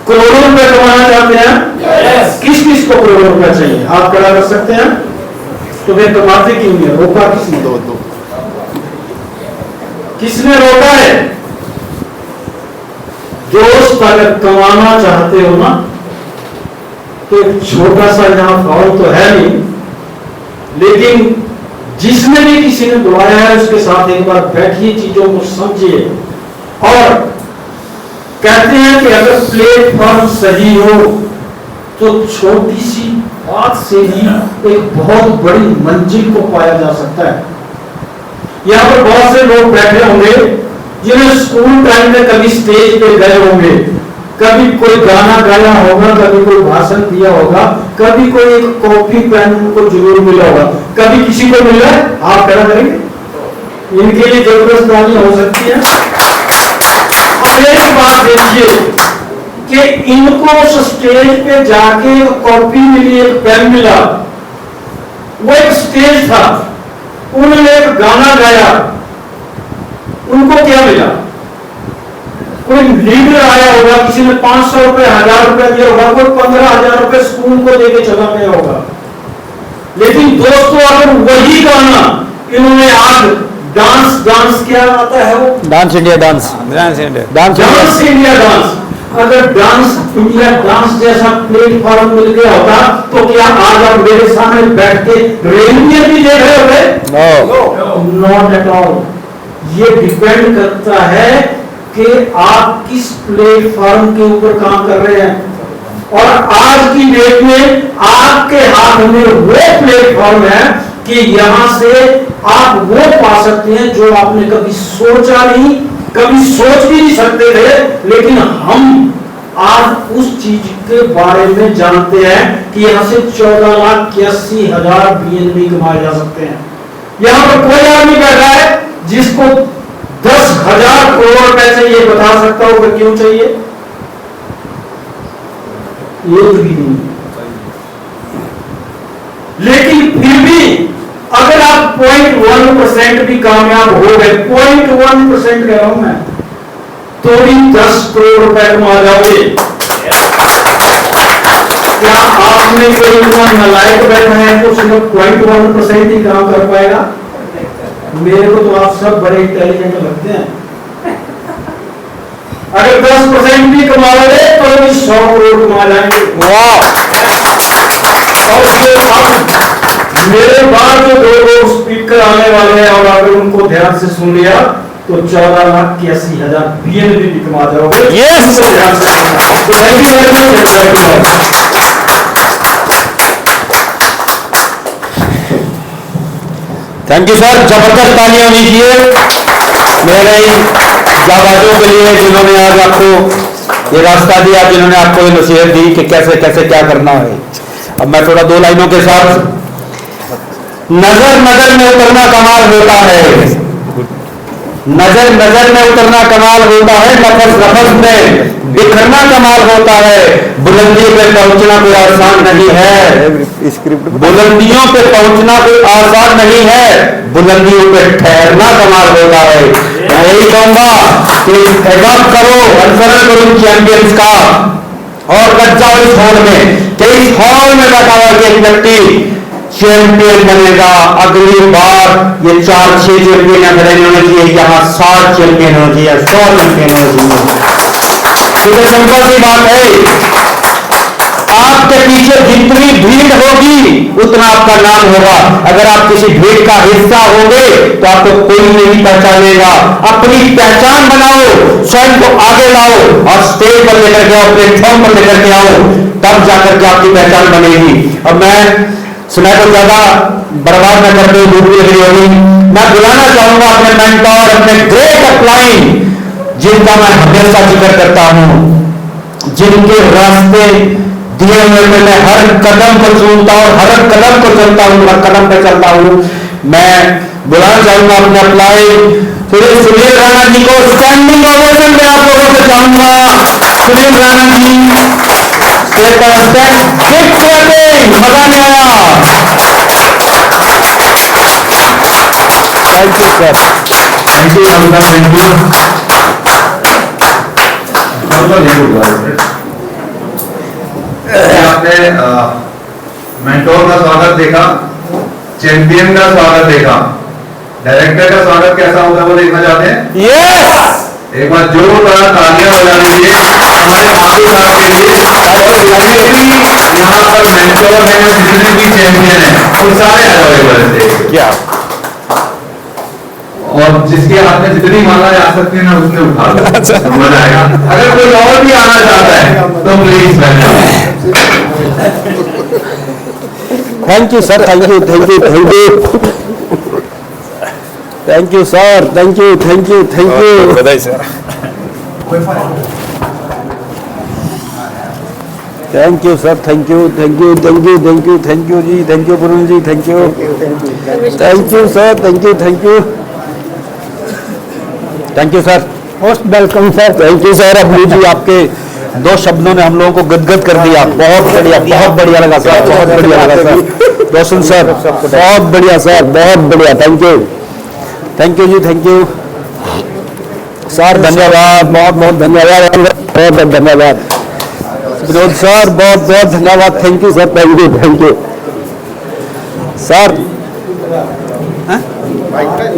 करोड़ों रुपए कमाना चाहते हैं? यस। किस किस को करोड़ों रुपए चाहिए? आप खड़ा कर सकते हैं? तो वे कमाते क्यों नहीं? रोका किसने? किसने रोका है? दोस्त अगर कमाना चाहते हो ना, तो एक छोटा सा यहाँ फॉर्म तो है नहीं, लेकिन जिसने भी किसी ने बुलाया है उसके साथ एक बार बैठिए, चीजों को समझिए। और कहते हैं कि अगर प्लेटफॉर्म सही हो तो छोटी सी बात से ही एक बहुत बड़ी मंजिल को पाया जा सकता है। यहाँ पर बहुत से लोग बैठे होंगे जिन्हें स्कूल टाइम में कभी स्टेज पे गए होंगे, कभी कोई गाना गाया होगा, कभी कोई भाषण दिया होगा, कभी कोई एक कॉपी पेन उनको जरूर मिला होगा, कभी किसी को मिला है। आप क्या करेंगे? इनके लिए जबरदस्त ताली हो सकती है। अब एक बात देखिए कि इनको उस स्टेज पे जाके एक कॉपी मिली, एक पेन मिला, वो एक स्टेज था, उन्होंने एक गाना गाया, उनको क्या मिला? कोई लीडर आया होगा, किसी ने 500 रुपए 1000 रुपए दिया होगा, कोई 15,000 रुपए स्कूल को देके चला गया होगा। लेकिन दोस्तों अगर वही गाना इन्होंने आज डांस क्या आता है वो? Dance India dance, dance India dance, अगर डांस इंडिया डांस जैसा प्लेटफॉर्म मिल गया होता तो क्या आज आप मेरे सामने बैठ के रेलवे भी देख रहे होते? Not at all. ये डिपेंड करता है कि आप किस प्लेटफॉर्म के ऊपर काम कर रहे हैं। और आज की डेट में आपके हाथ में वो प्लेटफॉर्म है कि यहां से आप वो पा सकते हैं जो आपने कभी सोचा नहीं, कभी सोच भी नहीं सकते थे, लेकिन हम आज उस चीज के बारे में जानते हैं कि यहां से 14,81,000 BNB कमाए जा सकते हैं। यहां पर कोई आदमी बैठा है जिसको 10,000 करोड़ रुपए चाहिए, बता सकता हो कि क्यों चाहिए? एक भी नहीं। लेकिन फिर भी अगर आप 0.1% भी कामयाब हो गए, 0.1% कह रहा हूं मैं, तो भी 10 करोड़ रुपए कमा जाओगे। क्या आपने कोई नलायक बैठा है तो सिर्फ 0.1% ही काम कर पाएगा? मेरे को तो आप सब बड़े इंटेलिजेंट लगते हैं। अगर 10% भी कमा रहे तो भी 100 करोड़ कमा जाएंगे। और ये मेरे बाद जो 2 लोग स्पीकर आने वाले हैं और अगर उनको ध्यान से सुन लिया तो 14,81,000 BNB भी कमा जाओगे। यस, ध्यान से सुनना। तो thank you very much. Thank you sir, जबरदस्त तालियां दीजिए मेरे जाबाजों के लिए जिन्होंने आज आपको ये रास्ता दिया, जिन्होंने आपको ये नसीहत दी कि कैसे कैसे क्या करना है। अब मैं थोड़ा 2 लाइनों के साथ, नजर नजर में उतरना कमाल होता है, नजर नजर में उतरना कमाल होता है, नफस नफस में बिखरना कमाल होता है, बुलंदी पे पहुंचना कोई आसान नहीं है, बुलंदियों पे पहुंचना कोई आसान नहीं है, बुलंदियों पे ठहरना कमाल होता है। मैं यही कहूंगा कि एडॉप्ट करो, अनुसरण करो चैंपियंस का और बच जाओ इस हॉल में, कि इस हॉल में बैठा हुआ एक व्यक्ति चैंपियन बनेगा। अगली बार ये 4-6 चैंपियन अगर होने चाहिए, यहाँ 60 चैंपियन होना चाहिए, 100 चैंपियन होना चाहिए। ये सिंपल सी बात है। आपके पीछे जितनी भीड़ होगी उतना आपका नाम होगा। अगर आप किसी भीड़ का हिस्सा होंगे तो आपको कोई नहीं पहचानेगा। अपनी पहचान बनाओ, स्वयं को आगे लाओ और स्टेज पर लेकर के आओ, प्लेटफॉर्म पर लेकर के आओ, तब जाकर के आपकी पहचान बनेगी। अब मैं समय को ज्यादा बर्बाद न करते हुए दूसरी अगली होगी, मैं बुलाना चाहूंगा अपने मेंटोर, अपने ग्रेट अपलाइन, जिनका मैं हमेशा जिक्र करता हूं, जिनके रास्ते दिए हुए में मैं हर कदम को चूमता हूं, हर कदम को चलता हूं, हर कदम पे चलता हूं। मैं बुलाना चाहूंगा अपने अपलाइन सुनील राणा जी को। स्टैंडिंग ओवेशन में आप लोगों से चाहूंगा सुनील राणा जी मजा नहीं आया। Thank you uncle, thank you. आपने मेंटोर का स्वागत देखा, चैंपियन का स्वागत देखा, डायरेक्टर का स्वागत कैसा होगा वो देखना चाहते हैं? यस, एक बार जोरदार तालियां बजा दीजिए हमारे आलू साहब के लिए और जितने भी यहाँ पर मेंटोर हैं और जितने भी चैंपियन हैं वो सारे आ जाओ एक बार से। क्या और जिसके हाथ में जितनी मालाएं आ सकती है ना उसने उठा लो तो मजा आएगा। अगर कोई और भी आना चाहता है तो please thank you sir, thank you, thank you, thank you, thank you sir, thank you, thank you, thank you. बधाई सर। Thank you sir, thank you, thank you, thank you, thank you, thank you ji, thank you पुरुष जी, thank you, thank you sir, thank you, thank you, thank you sir, most welcome sir, thank you sir. Abu ji आपके 2 शब्दों ने हम लोगों को गदगद कर दिया, बहुत बढ़िया, बहुत बढ़िया लगा सर, बहुत बढ़िया लगा सर। रोशन सर बहुत बढ़िया सर, बहुत बढ़िया, thank you, thank you ji, thank you sir, धन्यवाद, बहुत बहुत धन्यवाद, बहुत बहुत धन्यवाद विनोद सर, बहुत बहुत धन्यवाद, thank you sir, thank you, thank you sir,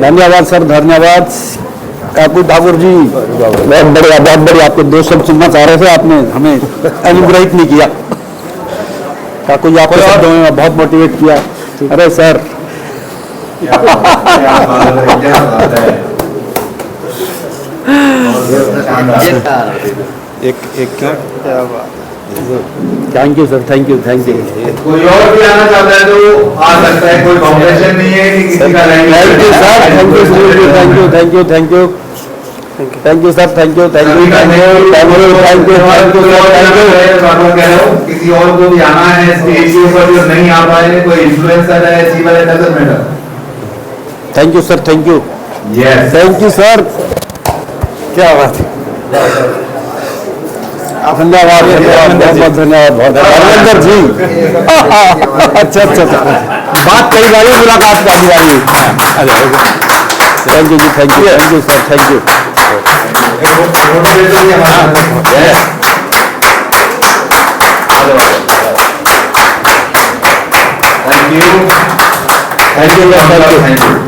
धन्यवाद सर, धन्यवाद काकू ठाकुर जी, बहुत बढ़िया, बहुत बढ़िया। आपके 2 शब्द सुनना चाह रहे थे, आपने हमें अनुग्रहित नहीं किया। काकू जी आपके शब्दों में बहुत मोटिवेट किया। अरे सर एक thank you sir, thank you, thank you. कोई और भी आना चाहता है तो आ सकता है, कोई कॉम्पिटिशन नहीं है कि किसी का thank you sir, thank you, thank you, thank you, thank you, thank you, thank you sir, thank you, thank you, thank you, thank you, thank you, thank you, कह रहा हूँ किसी और को भी आना है स्टेज के ऊपर जो नहीं आ पाए, कोई इन्फ्लुएंसर है, अचीवर है, doesn't matter. Thank you sir, thank you, yes, thank you sir, क्या बात है, धन्यवाद, धन्यवाद, बहुत बहुत धन्यवाद, बहुत धर्मेंद्र जी। अच्छा अच्छा अच्छा, बात कही जा रही, मुलाकात का जा रही। Thank you ji, thank you, thank you sir, thank you. Thank you, thank you, thank you.